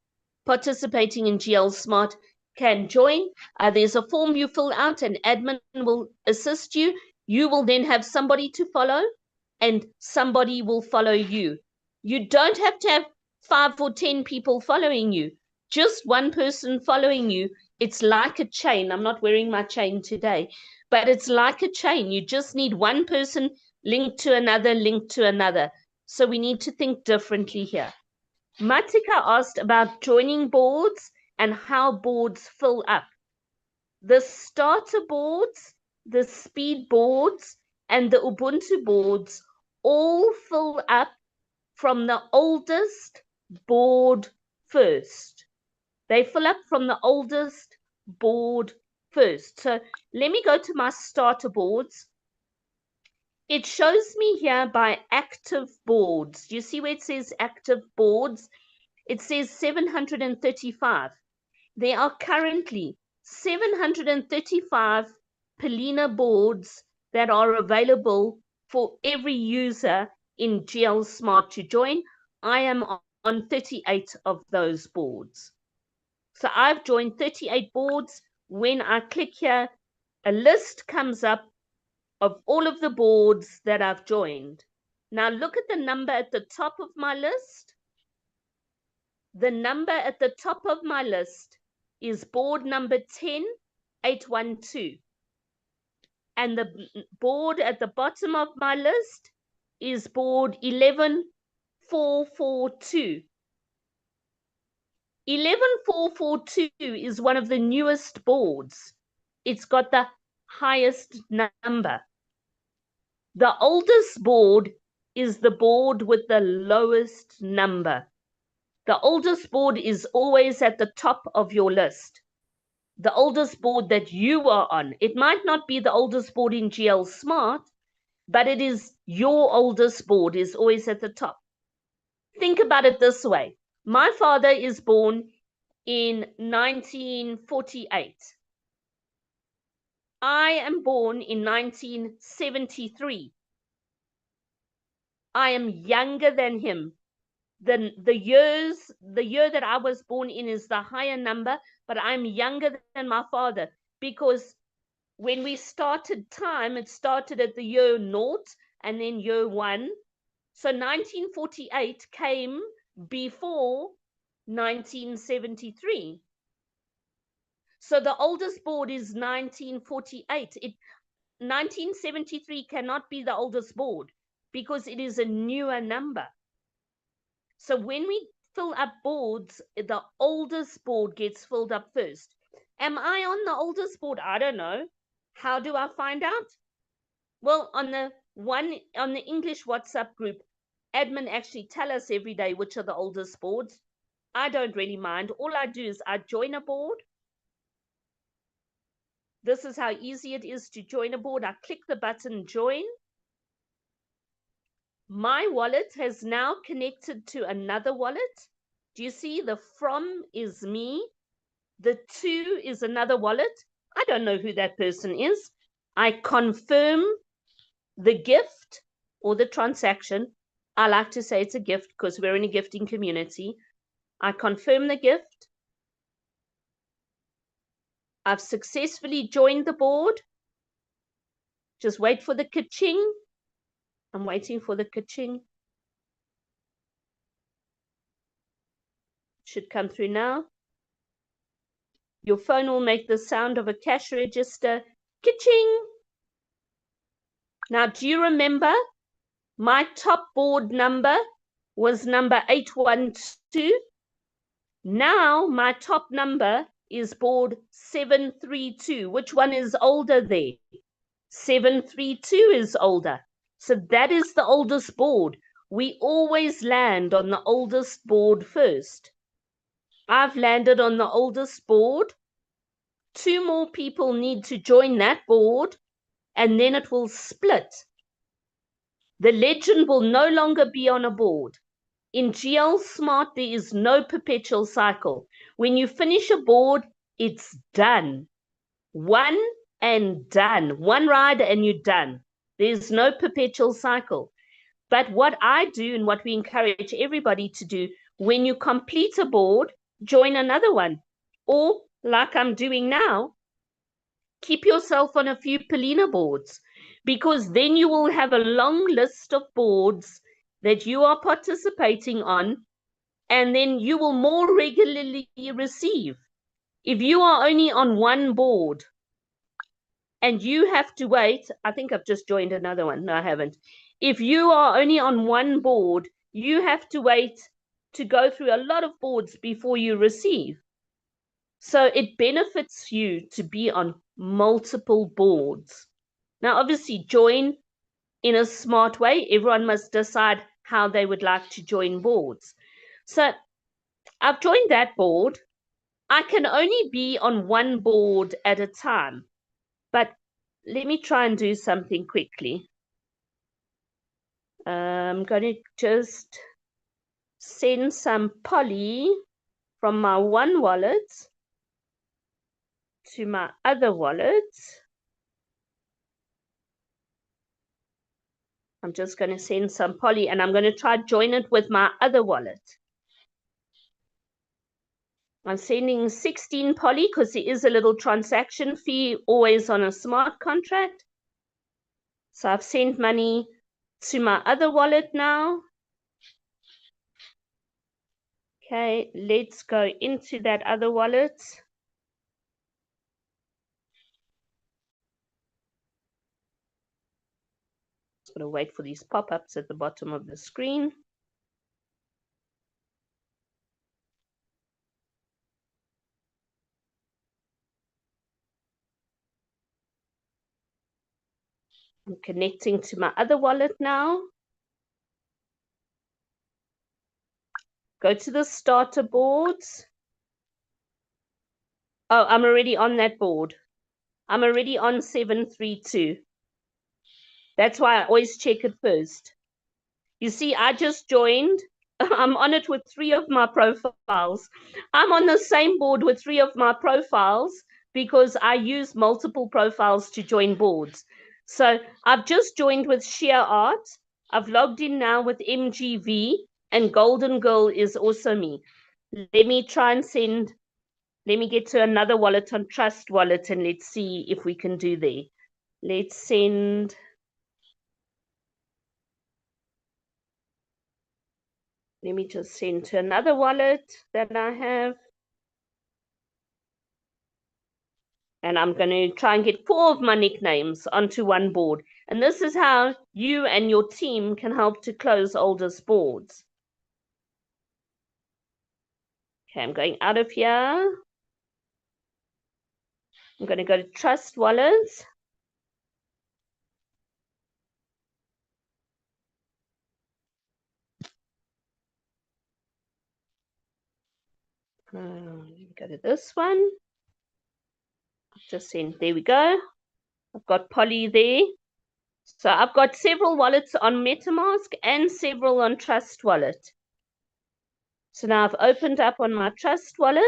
participating in GL Smart can join. There's a form you fill out, and admin will assist you. You will then have somebody to follow, and somebody will follow you. You don't have to have 5 or 10 people following you. Just one person following you. It's like a chain. I'm not wearing my chain today, but it's like a chain. You just need one person linked to another, linked to another. So we need to think differently here. Matika asked about joining boards and how boards fill up. The starter boards, the speed boards, and the Ubuntu boards all fill up from the oldest board first. They fill up from the oldest board first. So let me go to my starter boards. It shows me here by active boards. Do you see where it says active boards? It says 735. There are currently 735 Polina boards that are available for every user in GL Smart to join. I am on 38 of those boards. So I've joined 38 boards. When I click here, a list comes up of all of the boards that I've joined. Now look at the number at the top of my list. The number at the top of my list is board number 10812. And the board at the bottom of my list is board 11442. 11442 is one of the newest boards. It's got the highest number. The oldest board is the board with the lowest number. The oldest board is always at the top of your list. The oldest board that you are on. It might not be the oldest board in GL Smart, but it is your oldest board is always at the top. Think about it this way. My father is born in 1948. I am born in 1973. I am younger than him. The year that I was born in is the higher number, but I'm younger than my father, because when we started time, it started at the year 0, and then year 1. So 1948 came before 1973. So the oldest board is 1948. 1973 cannot be the oldest board because it is a newer number. So when we fill up boards, the oldest board gets filled up first. Am I on the oldest board? I don't know. How do I find out? Well, on the English WhatsApp group, admin actually tell us every day which are the oldest boards. I don't really mind. All I do is I join a board. This is how easy it is to join a board. I click the button join. My wallet has now connected to another wallet. Do you see the from is me? The to is another wallet. I don't know who that person is. I confirm the gift or the transaction. I like to say it's a gift because we're in a gifting community. I confirm the gift. I've successfully joined the board. Just wait for the ka-ching. I'm waiting for the ka-ching. Should come through now. Your phone will make the sound of a cash register. Ka-ching. Now, do you remember my top board number was number 812? Now my top number is board 732. Which one is older there? 732 is older. So that is the oldest board. We always land on the oldest board first. I've landed on the oldest board. 2 more people need to join that board, and then it will split. The legend will no longer be on a board. In GL Smart, there is no perpetual cycle. When you finish a board, it's done. One and done. One ride and you're done. There's no perpetual cycle. But what I do and what we encourage everybody to do, when you complete a board, join another one. Or, like I'm doing now, keep yourself on a few Polina boards, because then you will have a long list of boards that you are participating on, and then you will more regularly receive. If you are only on one board and you have to wait, I think I've just joined another one. No, I haven't. If you are only on one board, you have to wait to go through a lot of boards before you receive. So it benefits you to be on multiple boards. Now, obviously, join in a smart way. Everyone must decide how they would like to join boards. So I've joined that board. I can only be on one board at a time. But let me try and do something quickly. I'm going to just send some poly from my one wallet to my other wallet. I'm just going to send some poly, and I'm going to try join it with my other wallet. I'm sending 16 poly because there is a little transaction fee always on a smart contract. So I've sent money to my other wallet now. Okay, let's go into that other wallet. Just going to wait for these pop-ups at the bottom of the screen. I'm connecting to my other wallet now. Go to the starter boards. Oh, I'm already on that board. I'm already on 732. That's why I always check it first. You see, I just joined. I'm on it with 3 of my profiles. I'm on the same board with 3 of my profiles because I use multiple profiles to join boards. So I've just joined with Sheer Art. I've logged in now with MGV, and Golden Girl is also me. Let me try and send, let me get to another wallet on Trust Wallet, and let's see if we can do there. Let's send Let me just send to another wallet that I have. And I'm going to try and get 4 of my nicknames onto one board. And this is how you and your team can help to close oldest boards. Okay, I'm going out of here. I'm going to go to Trust Wallets. Let me go to this one. Just send, there we go. I've got Polly there. So I've got several wallets on MetaMask and several on Trust Wallet. So now I've opened up on my Trust Wallet.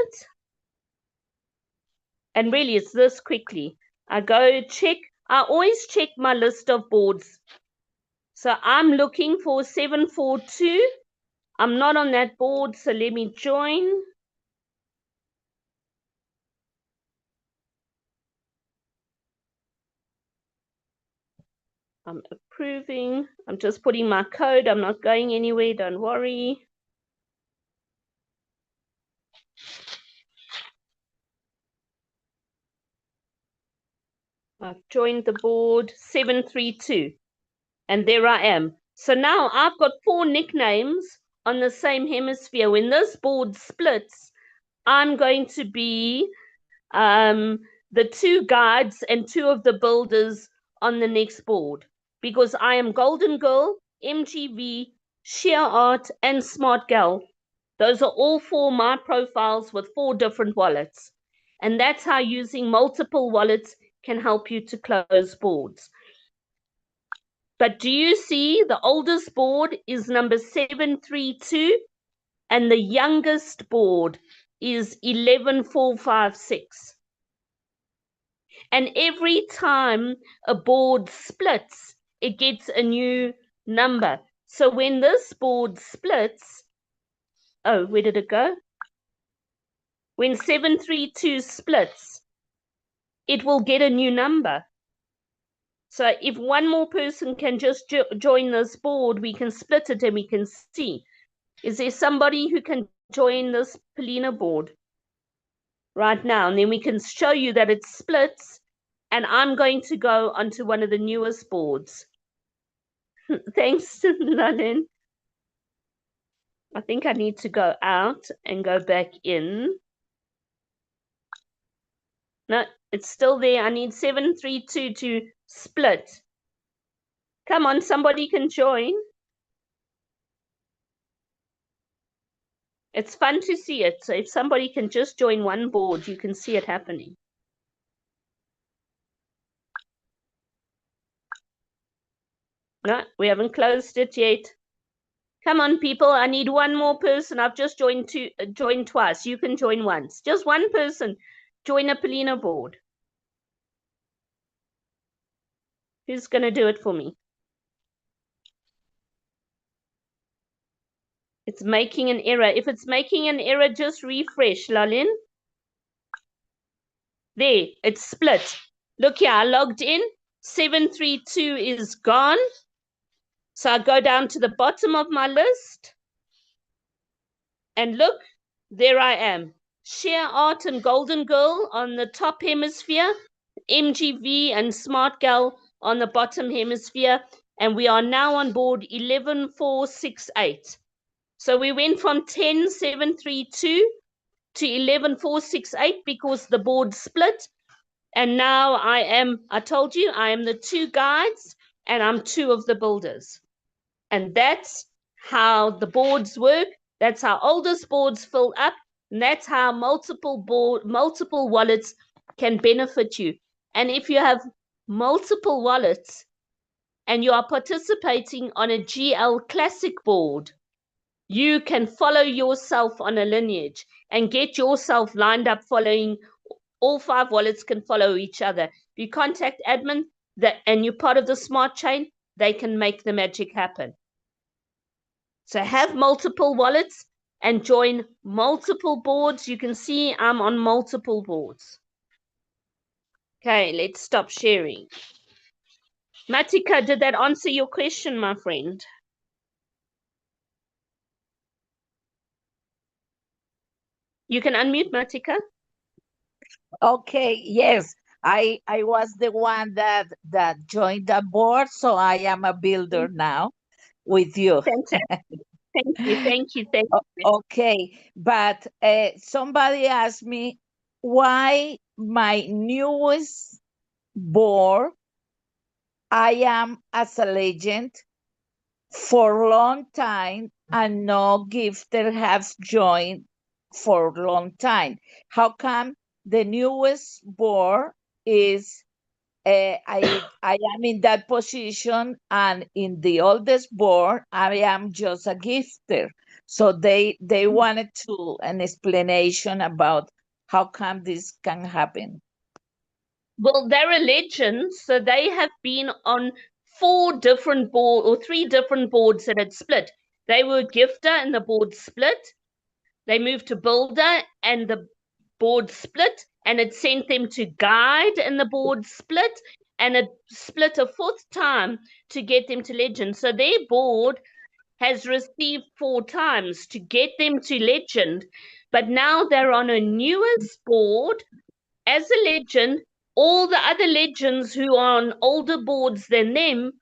And really it's this quickly. I go check, I always check my list of boards. So I'm looking for 742. I'm not on that board, so let me join. I'm approving. I'm just putting my code. I'm not going anywhere, don't worry. I've joined the board 732. And there I am. So now I've got 4 nicknames on the same hemisphere. When this board splits, I'm going to be the 2 guides and 2 of the builders on the next board, because I am Golden Girl, MGV, Sheer Art, and Smart Gal. Those are all 4 my profiles with 4 different wallets. And that's how using multiple wallets can help you to close boards. But do you see the oldest board is number 732 and the youngest board is 11456. And every time a board splits, it gets a new number. So when this board splits, oh, where did it go? When 732 splits, it will get a new number. So if one more person can just join this board, we can split it and we can see. Is there somebody who can join this Polina board right now? And then we can show you that it splits. And I'm going to go onto one of the newest boards. Thanks, Lalin. I think I need to go out and go back in. No, it's still there. I need 732 to split. Come on, somebody can join. It's fun to see it. So if somebody can just join one board, you can see it happening. No, we haven't closed it yet. Come on, people. I need one more person. I've just joined twice. You can join once. Just one person. Join a Polina board. Who's going to do it for me? It's making an error. If it's making an error, just refresh, Lalin. There, it's split. Look here, I logged in. 732 is gone. So I go down to the bottom of my list. And look, there I am. Sheer Art and Golden Girl on the top hemisphere. MGV and Smart Gal on the bottom hemisphere. And we are now on board 11468. So we went from 10732 to 11468 because the board split. And now I told you, I am the 2 guides and I'm 2 of the builders. And that's how the boards work. That's how oldest boards fill up. And that's how multiple wallets can benefit you. And if you have multiple wallets and you are participating on a GL Classic board, you can follow yourself on a lineage and get yourself lined up following. All 5 wallets can follow each other. If you contact admin and you're part of the smart chain, they can make the magic happen. So have multiple wallets and join multiple boards. You can see I'm on multiple boards. Okay, let's stop sharing. Matika, did that answer your question, my friend? You can unmute, Matika. Okay, yes. I was the one that joined the board, so I am a builder now with you. Fantastic. Thank you. Thank you. Thank you. Okay, but somebody asked me why my newest board, I am as a legend for a long time and no gifter has joined for a long time. How come the newest board is I am in that position, and in the oldest board I am just a gifter. So they wanted an explanation about how come this can happen. Well, they're a legend, so they have been on 4 different board or 3 different boards that had split. They were gifter and the board split. They moved to builder and the board split, and it sent them to guide and the board split, and it split a 4th time to get them to legend. So their board has received 4 times to get them to legend, but now they're on a newest board as a legend. All the other legends who are on older boards than them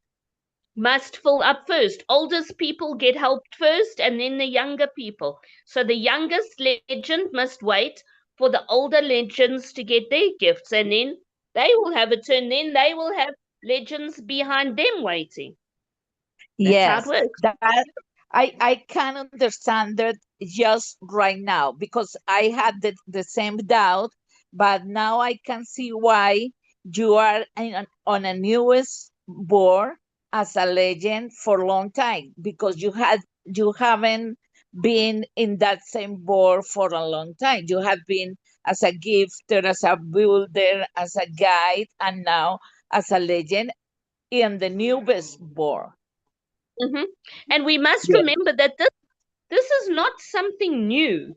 must fill up first. Oldest people get helped first, and then the younger people. So the youngest legend must wait for the older legends to get their gifts, and then they will have a turn. Then they will have legends behind them waiting. That's how it Yes, works. that I can understand that just right now, because I had the same doubt, but now I can see why you are on a newest board as a legend for a long time, because you haven't been in that same board for a long time. You have been as a gifter, as a builder, as a guide, and now as a legend in the newest board. Mm-hmm. And we must Yeah. remember that this is not something new.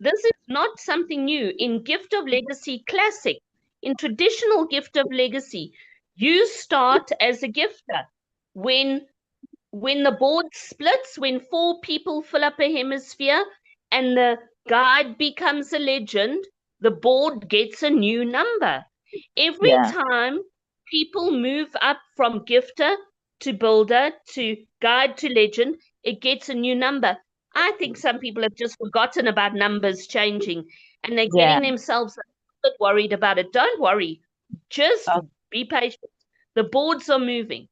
This is not something new. In Gift of Legacy Classic, in traditional Gift of Legacy, you start as a gifter. When the board splits, when 4 people fill up a hemisphere and the guide becomes a legend, the board gets a new number. Every Yeah. time people move up from gifter to builder to guide to legend, it gets a new number. I think some people have just forgotten about numbers changing, and they're Yeah. getting themselves a bit worried about it. Don't worry. Just be patient. The boards are moving.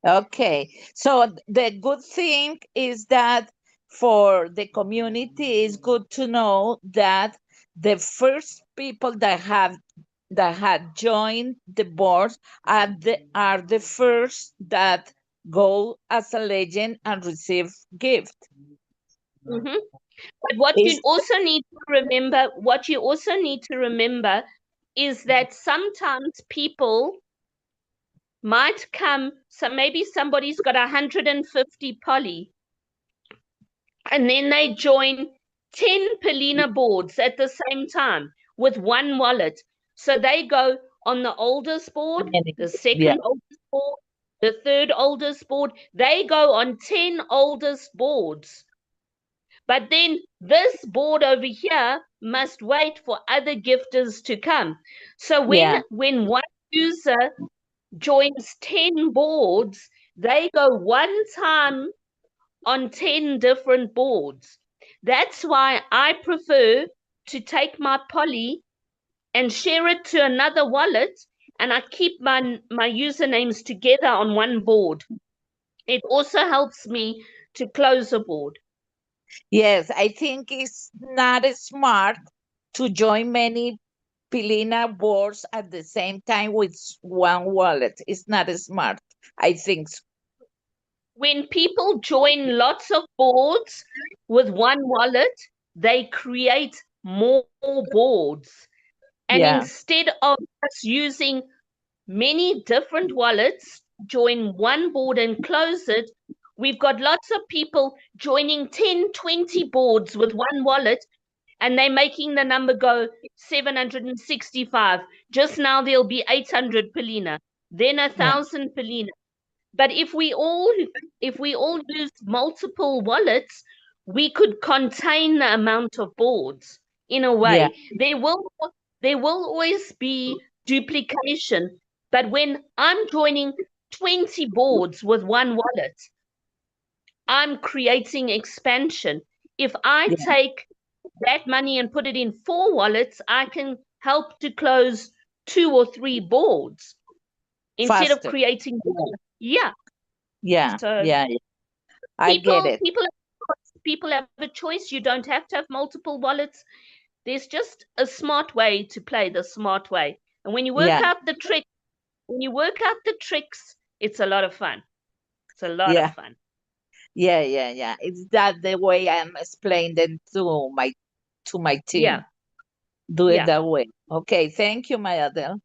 Okay. So the good thing is that for the community, it's good to know that the first people that had joined the board are the first that go as a legend and receive gift. Mm-hmm. But what you also need to remember is that sometimes people might come, so maybe somebody's got 150 poly, and then they join 10 Polina boards at the same time with one wallet. So they go on the oldest board, the second oldest board, the third oldest board. They go on 10 oldest boards. But then this board over here must wait for other gifters to come. So when one user joins 10 boards, they go one time on 10 different boards. That's why I prefer to take my poly and share it to another wallet, and I keep my usernames together on one board. It also helps me to close a board. Yes, I think it's not smart to join many Polina boards at the same time with one wallet. It's not smart. I think so. When people join lots of boards with one wallet, they create more boards. And instead of us using many different wallets, join one board and close it, we've got lots of people joining 10, 20 boards with one wallet, and they're making the number go 765. Just now there'll be 800 Polina, then 1,000 Polina. But if we all use multiple wallets, we could contain the amount of boards in a way. There will always be duplication, but when I'm joining 20 boards with one wallet, I'm creating expansion. If I take that money and put it in 4 wallets, I can help to close 2 or 3 boards instead of Faster. creating more. Yeah. Yeah, So yeah, I get it. People have a choice. You don't have to have multiple wallets. There's just a smart way to play the smart way. And when you work Yeah, out the tricks, it's a lot of fun. It's a lot of yeah, fun. yeah. It's that the way I'm explaining it to my team. Yeah. Do it Yeah. that way. Okay, thank you, Maya Del.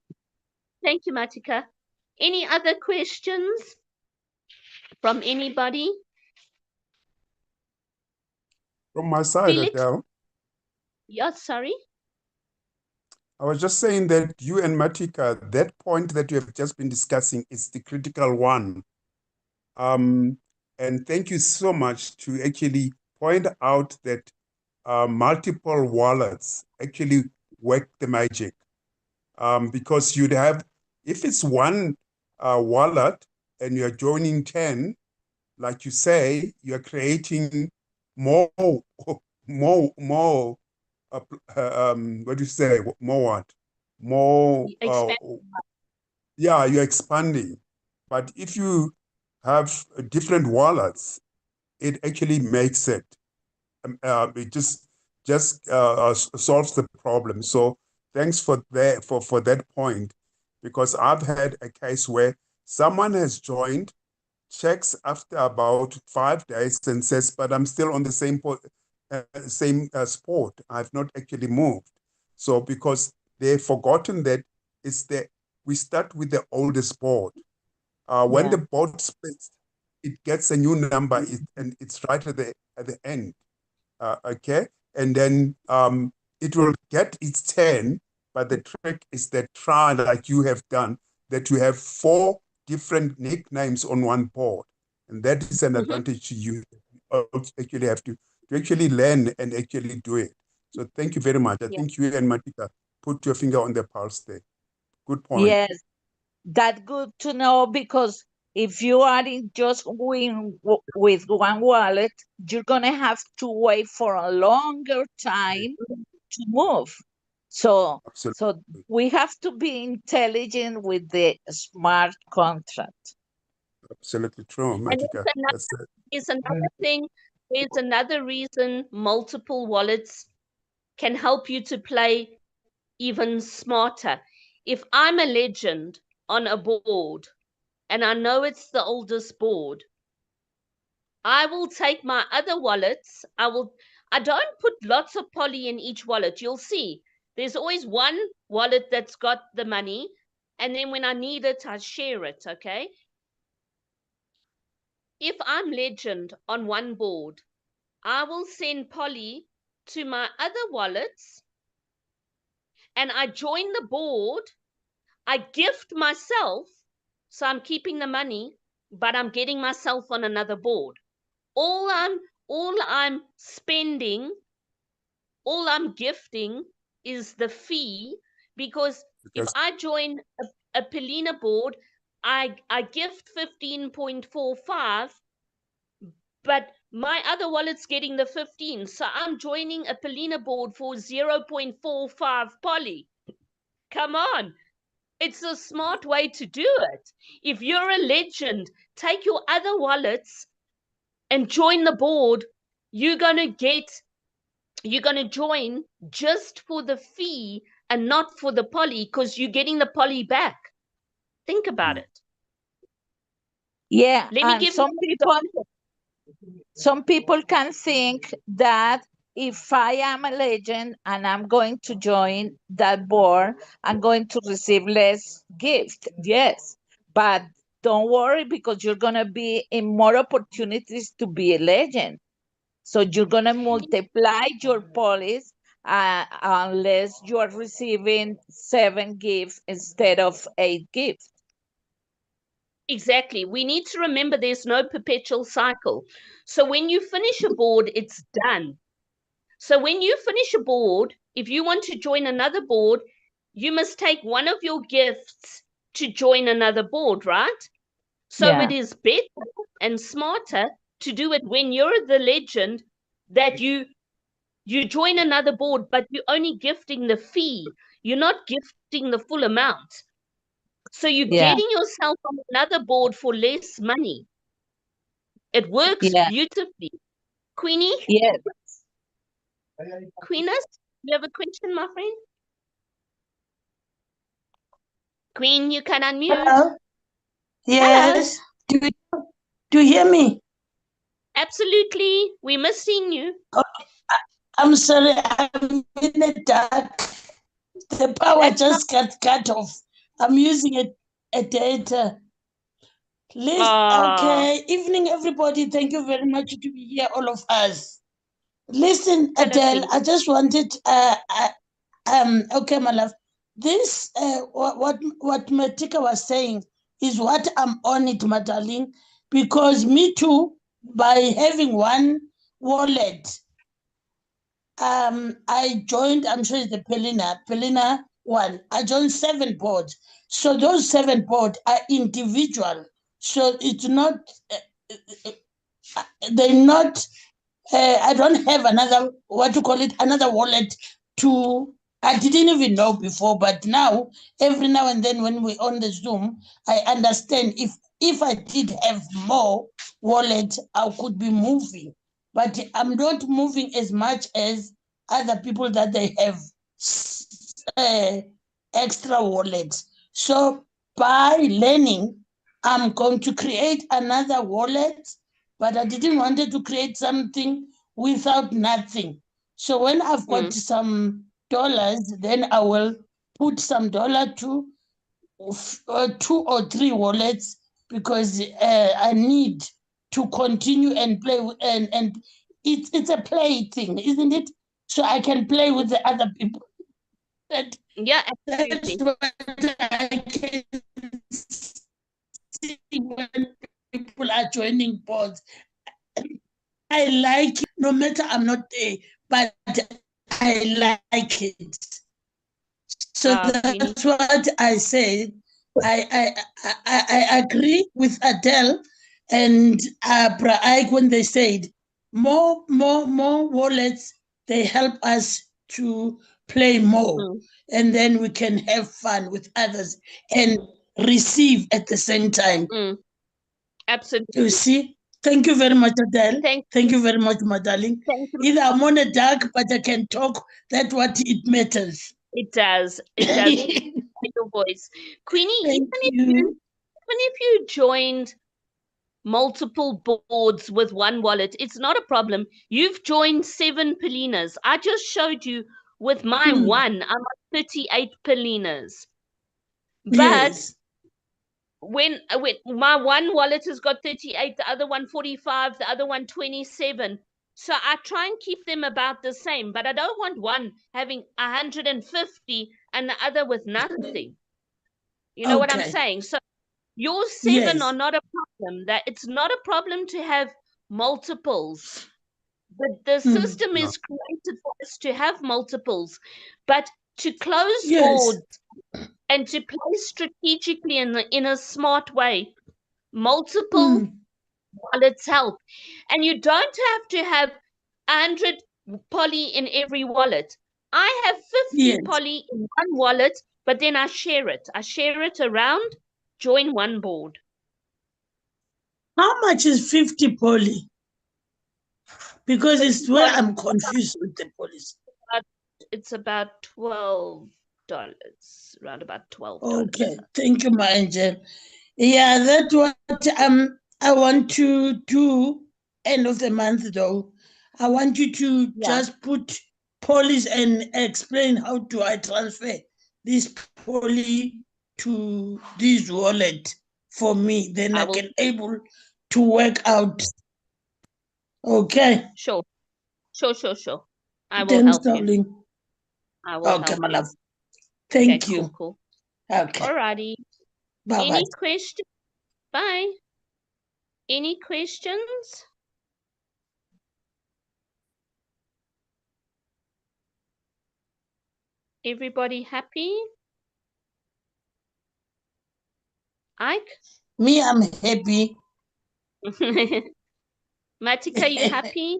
Thank you, Matika. Any other questions from anybody? From my side, Felix? Adele, Yeah, sorry. I was just saying that you and Matika, that point that you have just been discussing is the critical one. And thank you so much to actually point out that multiple wallets actually work the magic. Because you'd have, if it's one wallet and you're joining 10, like you say, you're creating more, more, what do you say? More what? More, yeah, you're expanding. But if you have different wallets, it actually makes it. It just solves the problem. So thanks for that point, because I've had a case where someone has joined, checks after about 5 days and says, "But I'm still on the same sport. I've not actually moved." So because they've forgotten that we start with the oldest board. When the board splits, it gets a new number, and it's right at the end. Okay, and then it will get its 10, but the trick is that try, like you have done, that you have 4 different nicknames on one board, and that is an advantage you actually have to actually learn and actually do it. So thank you very much. I think you and Matika put your finger on the pulse there. Good point. Yes, that's good to know, because if you are just with one wallet, you're gonna have to wait for a longer time to move. So we have to be intelligent with the smart contract. Absolutely true, Matika. There's another thing. There's another reason multiple wallets can help you to play even smarter. If I'm a legend on a board and I know it's the oldest board, I will take my other wallets. I don't put lots of poly in each wallet. You'll see there's always one wallet that's got the money, and then when I need it, I share it, okay? If I'm legend on one board, I will send poly to my other wallets, and I join the board. I gift myself, so I'm keeping the money, but I'm getting myself on another board. All I'm spending, all I'm gifting is the fee, because if I join a Pelina board, I gift 15.45, but my other wallet's getting the 15. So I'm joining a Pelina board for 0.45 poly. Come on. It's a smart way to do it. If you're a legend, take your other wallets and join the board. You're going to join just for the fee and not for the poly, because you're getting the poly back. Think about it. Yeah, Let me give some people can think that if I am a legend and I'm going to join that board, I'm going to receive less gift. Yes, but don't worry, because you're going to be in more opportunities to be a legend. So you're going to multiply your polis unless you are receiving 7 gifts instead of 8 gifts. Exactly. We need to remember there's no perpetual cycle. So when you finish a board, it's done. So when you finish a board, if you want to join another board, you must take one of your gifts to join another board, right? So Yeah. it is better and smarter to do it when you're the legend, that you join another board, but you're only gifting the fee. You're not gifting the full amount. So you're Yeah. getting yourself on another board for less money. It works Yeah. beautifully. Queenie, Yes. Queenus, you have a question, my friend? Queen, you can unmute. Hello. Yes. Do you hear me? Absolutely. We're missing you. I'm sorry, I'm in the dark. The power That's just got cut off. I'm using a data. Okay. Evening, everybody. Thank you very much to be here, all of us. Listen, Adele, I just wanted okay, my love. This what Matika was saying is what I'm on it, my darling, because me too, by having one wallet, I joined, I'm sure it's the Pelina one. I joined 7 boards. So those 7 boards are individual. So it's not, they're not, I don't have another, what you call it, another wallet to, I didn't even know before, but now, every now and then when we're on the Zoom, I understand if I did have more wallet, I could be moving. But I'm not moving as much as other people that they have extra wallets. So by learning, I'm going to create another wallet, but I didn't want to create something without nothing. So when I've got some dollars, then I will put some dollar to 2 or 3 wallets, because I need to continue and play with, and it's a play thing, isn't it? So I can play with the other people. Yeah, That's absolutely. what I can see when people are joining boards. I like it, no matter I'm not there, but I like it. So that's what I say. I agree with Adele and Bra Ike when they said more wallets, they help us to play more, and then we can have fun with others and receive at the same time. Absolutely. You see? Thank you very much, Adele. Thank you very much, my darling. Either I'm on a dark, but I can talk. That's what it matters. It does. It does. Your voice, Queenie. Even if you joined multiple boards with one wallet, it's not a problem. You've joined 7 Pelinas. I just showed you with my one. I'm on 38 Pelinas. But yes. when my one wallet has got 38, the other one 45, the other one 27. So I try and keep them about the same, but I don't want one having 150 and the other with nothing. You know what I'm saying? So your 7 are not a problem. That it's not a problem to have multiples. But the system is created for us to have multiples. But to close boards and to play strategically in a smart way, multiple wallets help. And you don't have to have 100 poly in every wallet. I have 50 poly in one wallet, but then I share it. I share it around, join one board. How much is 50 poly? Because it's where I'm confused with the policy. It's about $12, around about $12. Okay, thank you, my angel. Yeah, that's what I want to do end of the month, though. I want you to just put police and explain how do I transfer this poly to this wallet for me. Then I can able to work out. Okay. Sure. I will Thanks, help you. darling. I will help my you. love. Thank you. Cool. Okay. Alrighty. Bye-bye. Any questions? Bye. Any questions? Everybody happy? Ike? Me, I'm happy. Matika, you happy?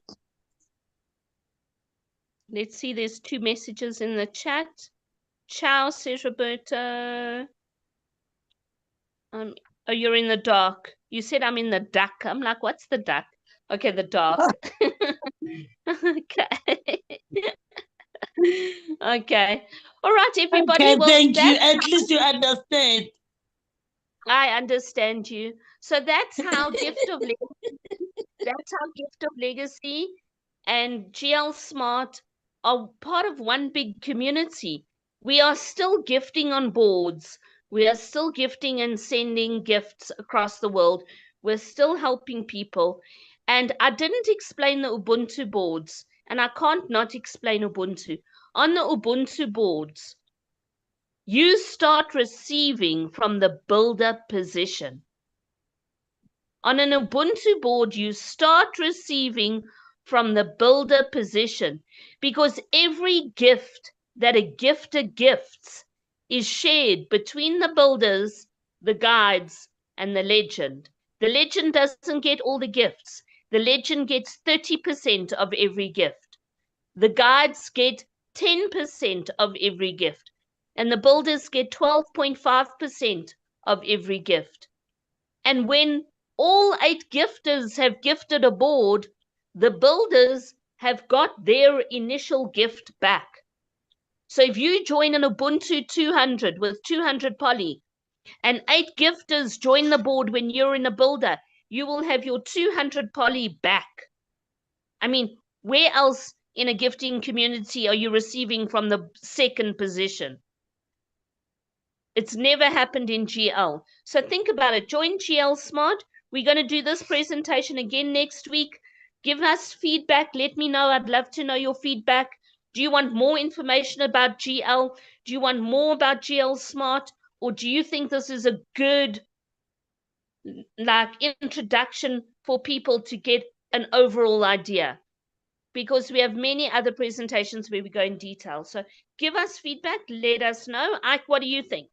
Let's see, there's 2 messages in the chat. Ciao, says Roberto. Oh, you're in the dark. You said I'm in the duck. I'm like, what's the duck? Okay, the dark. Okay. Okay. All right, everybody. Okay, Well, thank you. that's At least you understand. I understand you. So that's how that's how Gift of Legacy and GL Smart are part of one big community. We are still gifting on boards. We are still gifting and sending gifts across the world. We're still helping people. And I didn't explain the Ubuntu boards, and I can't not explain Ubuntu. On the Ubuntu boards, you start receiving from the builder position. On an Ubuntu board, you start receiving from the builder position, because every gift that a gifter gifts is shared between the builders, the guides, and the legend. The legend doesn't get all the gifts. The legend gets 30% of every gift. The guides get 10% of every gift. And the builders get 12.5% of every gift. And when all 8 gifters have gifted a board, the builders have got their initial gift back. So if you join an Ubuntu 200 with 200 poly, and 8 gifters join the board when you're in a builder, you will have your 200 poly back. I mean, where else in a gifting community are you receiving from the second position? It's never happened in GL. So think about it. Join GL Smart. We're going to do this presentation again next week. Give us feedback. Let me know. I'd love to know your feedback. Do you want more information about GL? Do you want more about GL Smart? Or do you think this is a good introduction for people to get an overall idea? Because we have many other presentations where we go in detail. So give us feedback. Let us know. Ike, what do you think?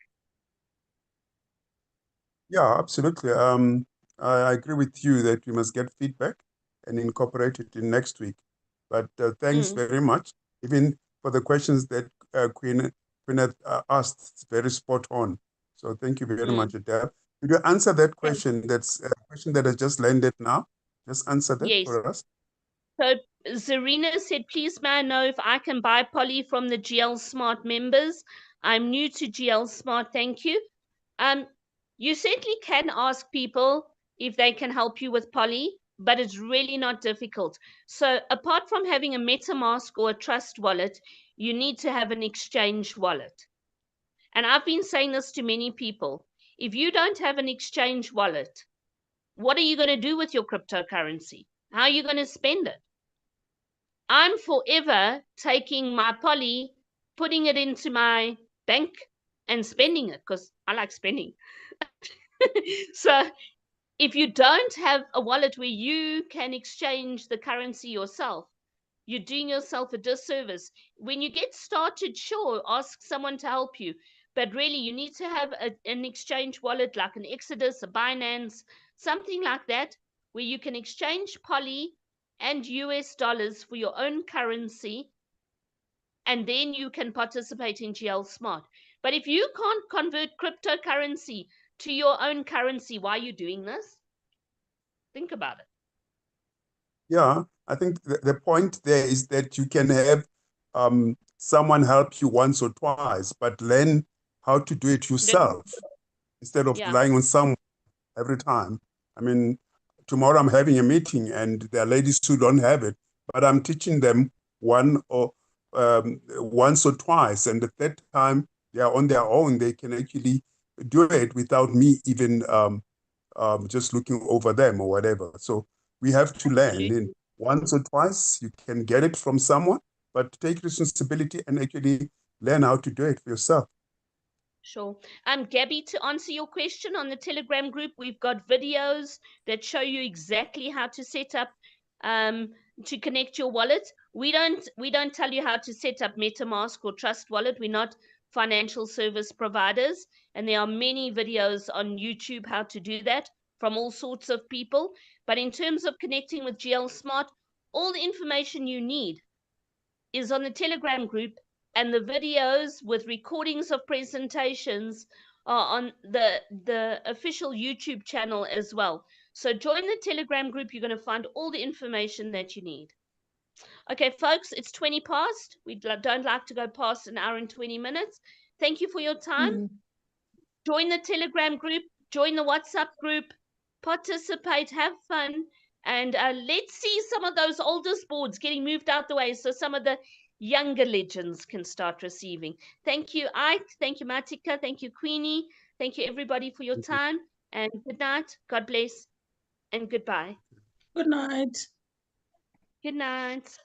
Yeah, absolutely. I agree with you that we must get feedback and incorporate it in next week. But thanks very much, even for the questions that Queen asked. It's very spot on. So thank you very much, Adele. Could you answer that question? That's a question that has just landed now. Just answer that for us. So Zarina said, please may I know if I can buy poly from the GL Smart members? I'm new to GL Smart, thank you. You certainly can ask people if they can help you with poly, but it's really not difficult. So apart from having a MetaMask or a Trust wallet, you need to have an exchange wallet. And I've been saying this to many people. If you don't have an exchange wallet, what are you going to do with your cryptocurrency? How are you going to spend it? I'm forever taking my poly, putting it into my bank and spending it because I like spending. So if you don't have a wallet where you can exchange the currency yourself, you're doing yourself a disservice. When you get started, sure, ask someone to help you. But really, you need to have an exchange wallet like an Exodus, a Binance, something like that, where you can exchange poly and US dollars for your own currency, and then you can participate in GL Smart. But if you can't convert cryptocurrency to your own currency, why are you doing this? Think about it. Yeah, I think the point there is that you can have someone help you once or twice, but learn how to do it yourself instead of relying on someone every time. I mean, tomorrow I'm having a meeting and there are ladies who don't have it, but I'm teaching them once or twice, and the third time they are on their own. They can actually do it without me even just looking over them or whatever. So we have to learn. And once or twice you can get it from someone, but take responsibility and actually learn how to do it for yourself. Sure. Gabby, to answer your question on the Telegram group, we've got videos that show you exactly how to set up to connect your wallet. We don't tell you how to set up MetaMask or Trust Wallet. We're not financial service providers, and there are many videos on YouTube how to do that from all sorts of people. But in terms of connecting with GL Smart, all the information you need is on the Telegram group, and the videos with recordings of presentations are on the official YouTube channel as well. So join the Telegram group. You're going to find all the information that you need. Okay, folks, it's 20 past. We don't like to go past an hour and 20 minutes. Thank you for your time. Join the Telegram group, join the WhatsApp group, participate, have fun, and let's see some of those older boards getting moved out the way so some of the younger legends can start receiving. Thank you, Ike. Thank you, Matika. Thank you, Queenie. Thank you, everybody, for your time. And good night. God bless. And goodbye. Good night. Good night.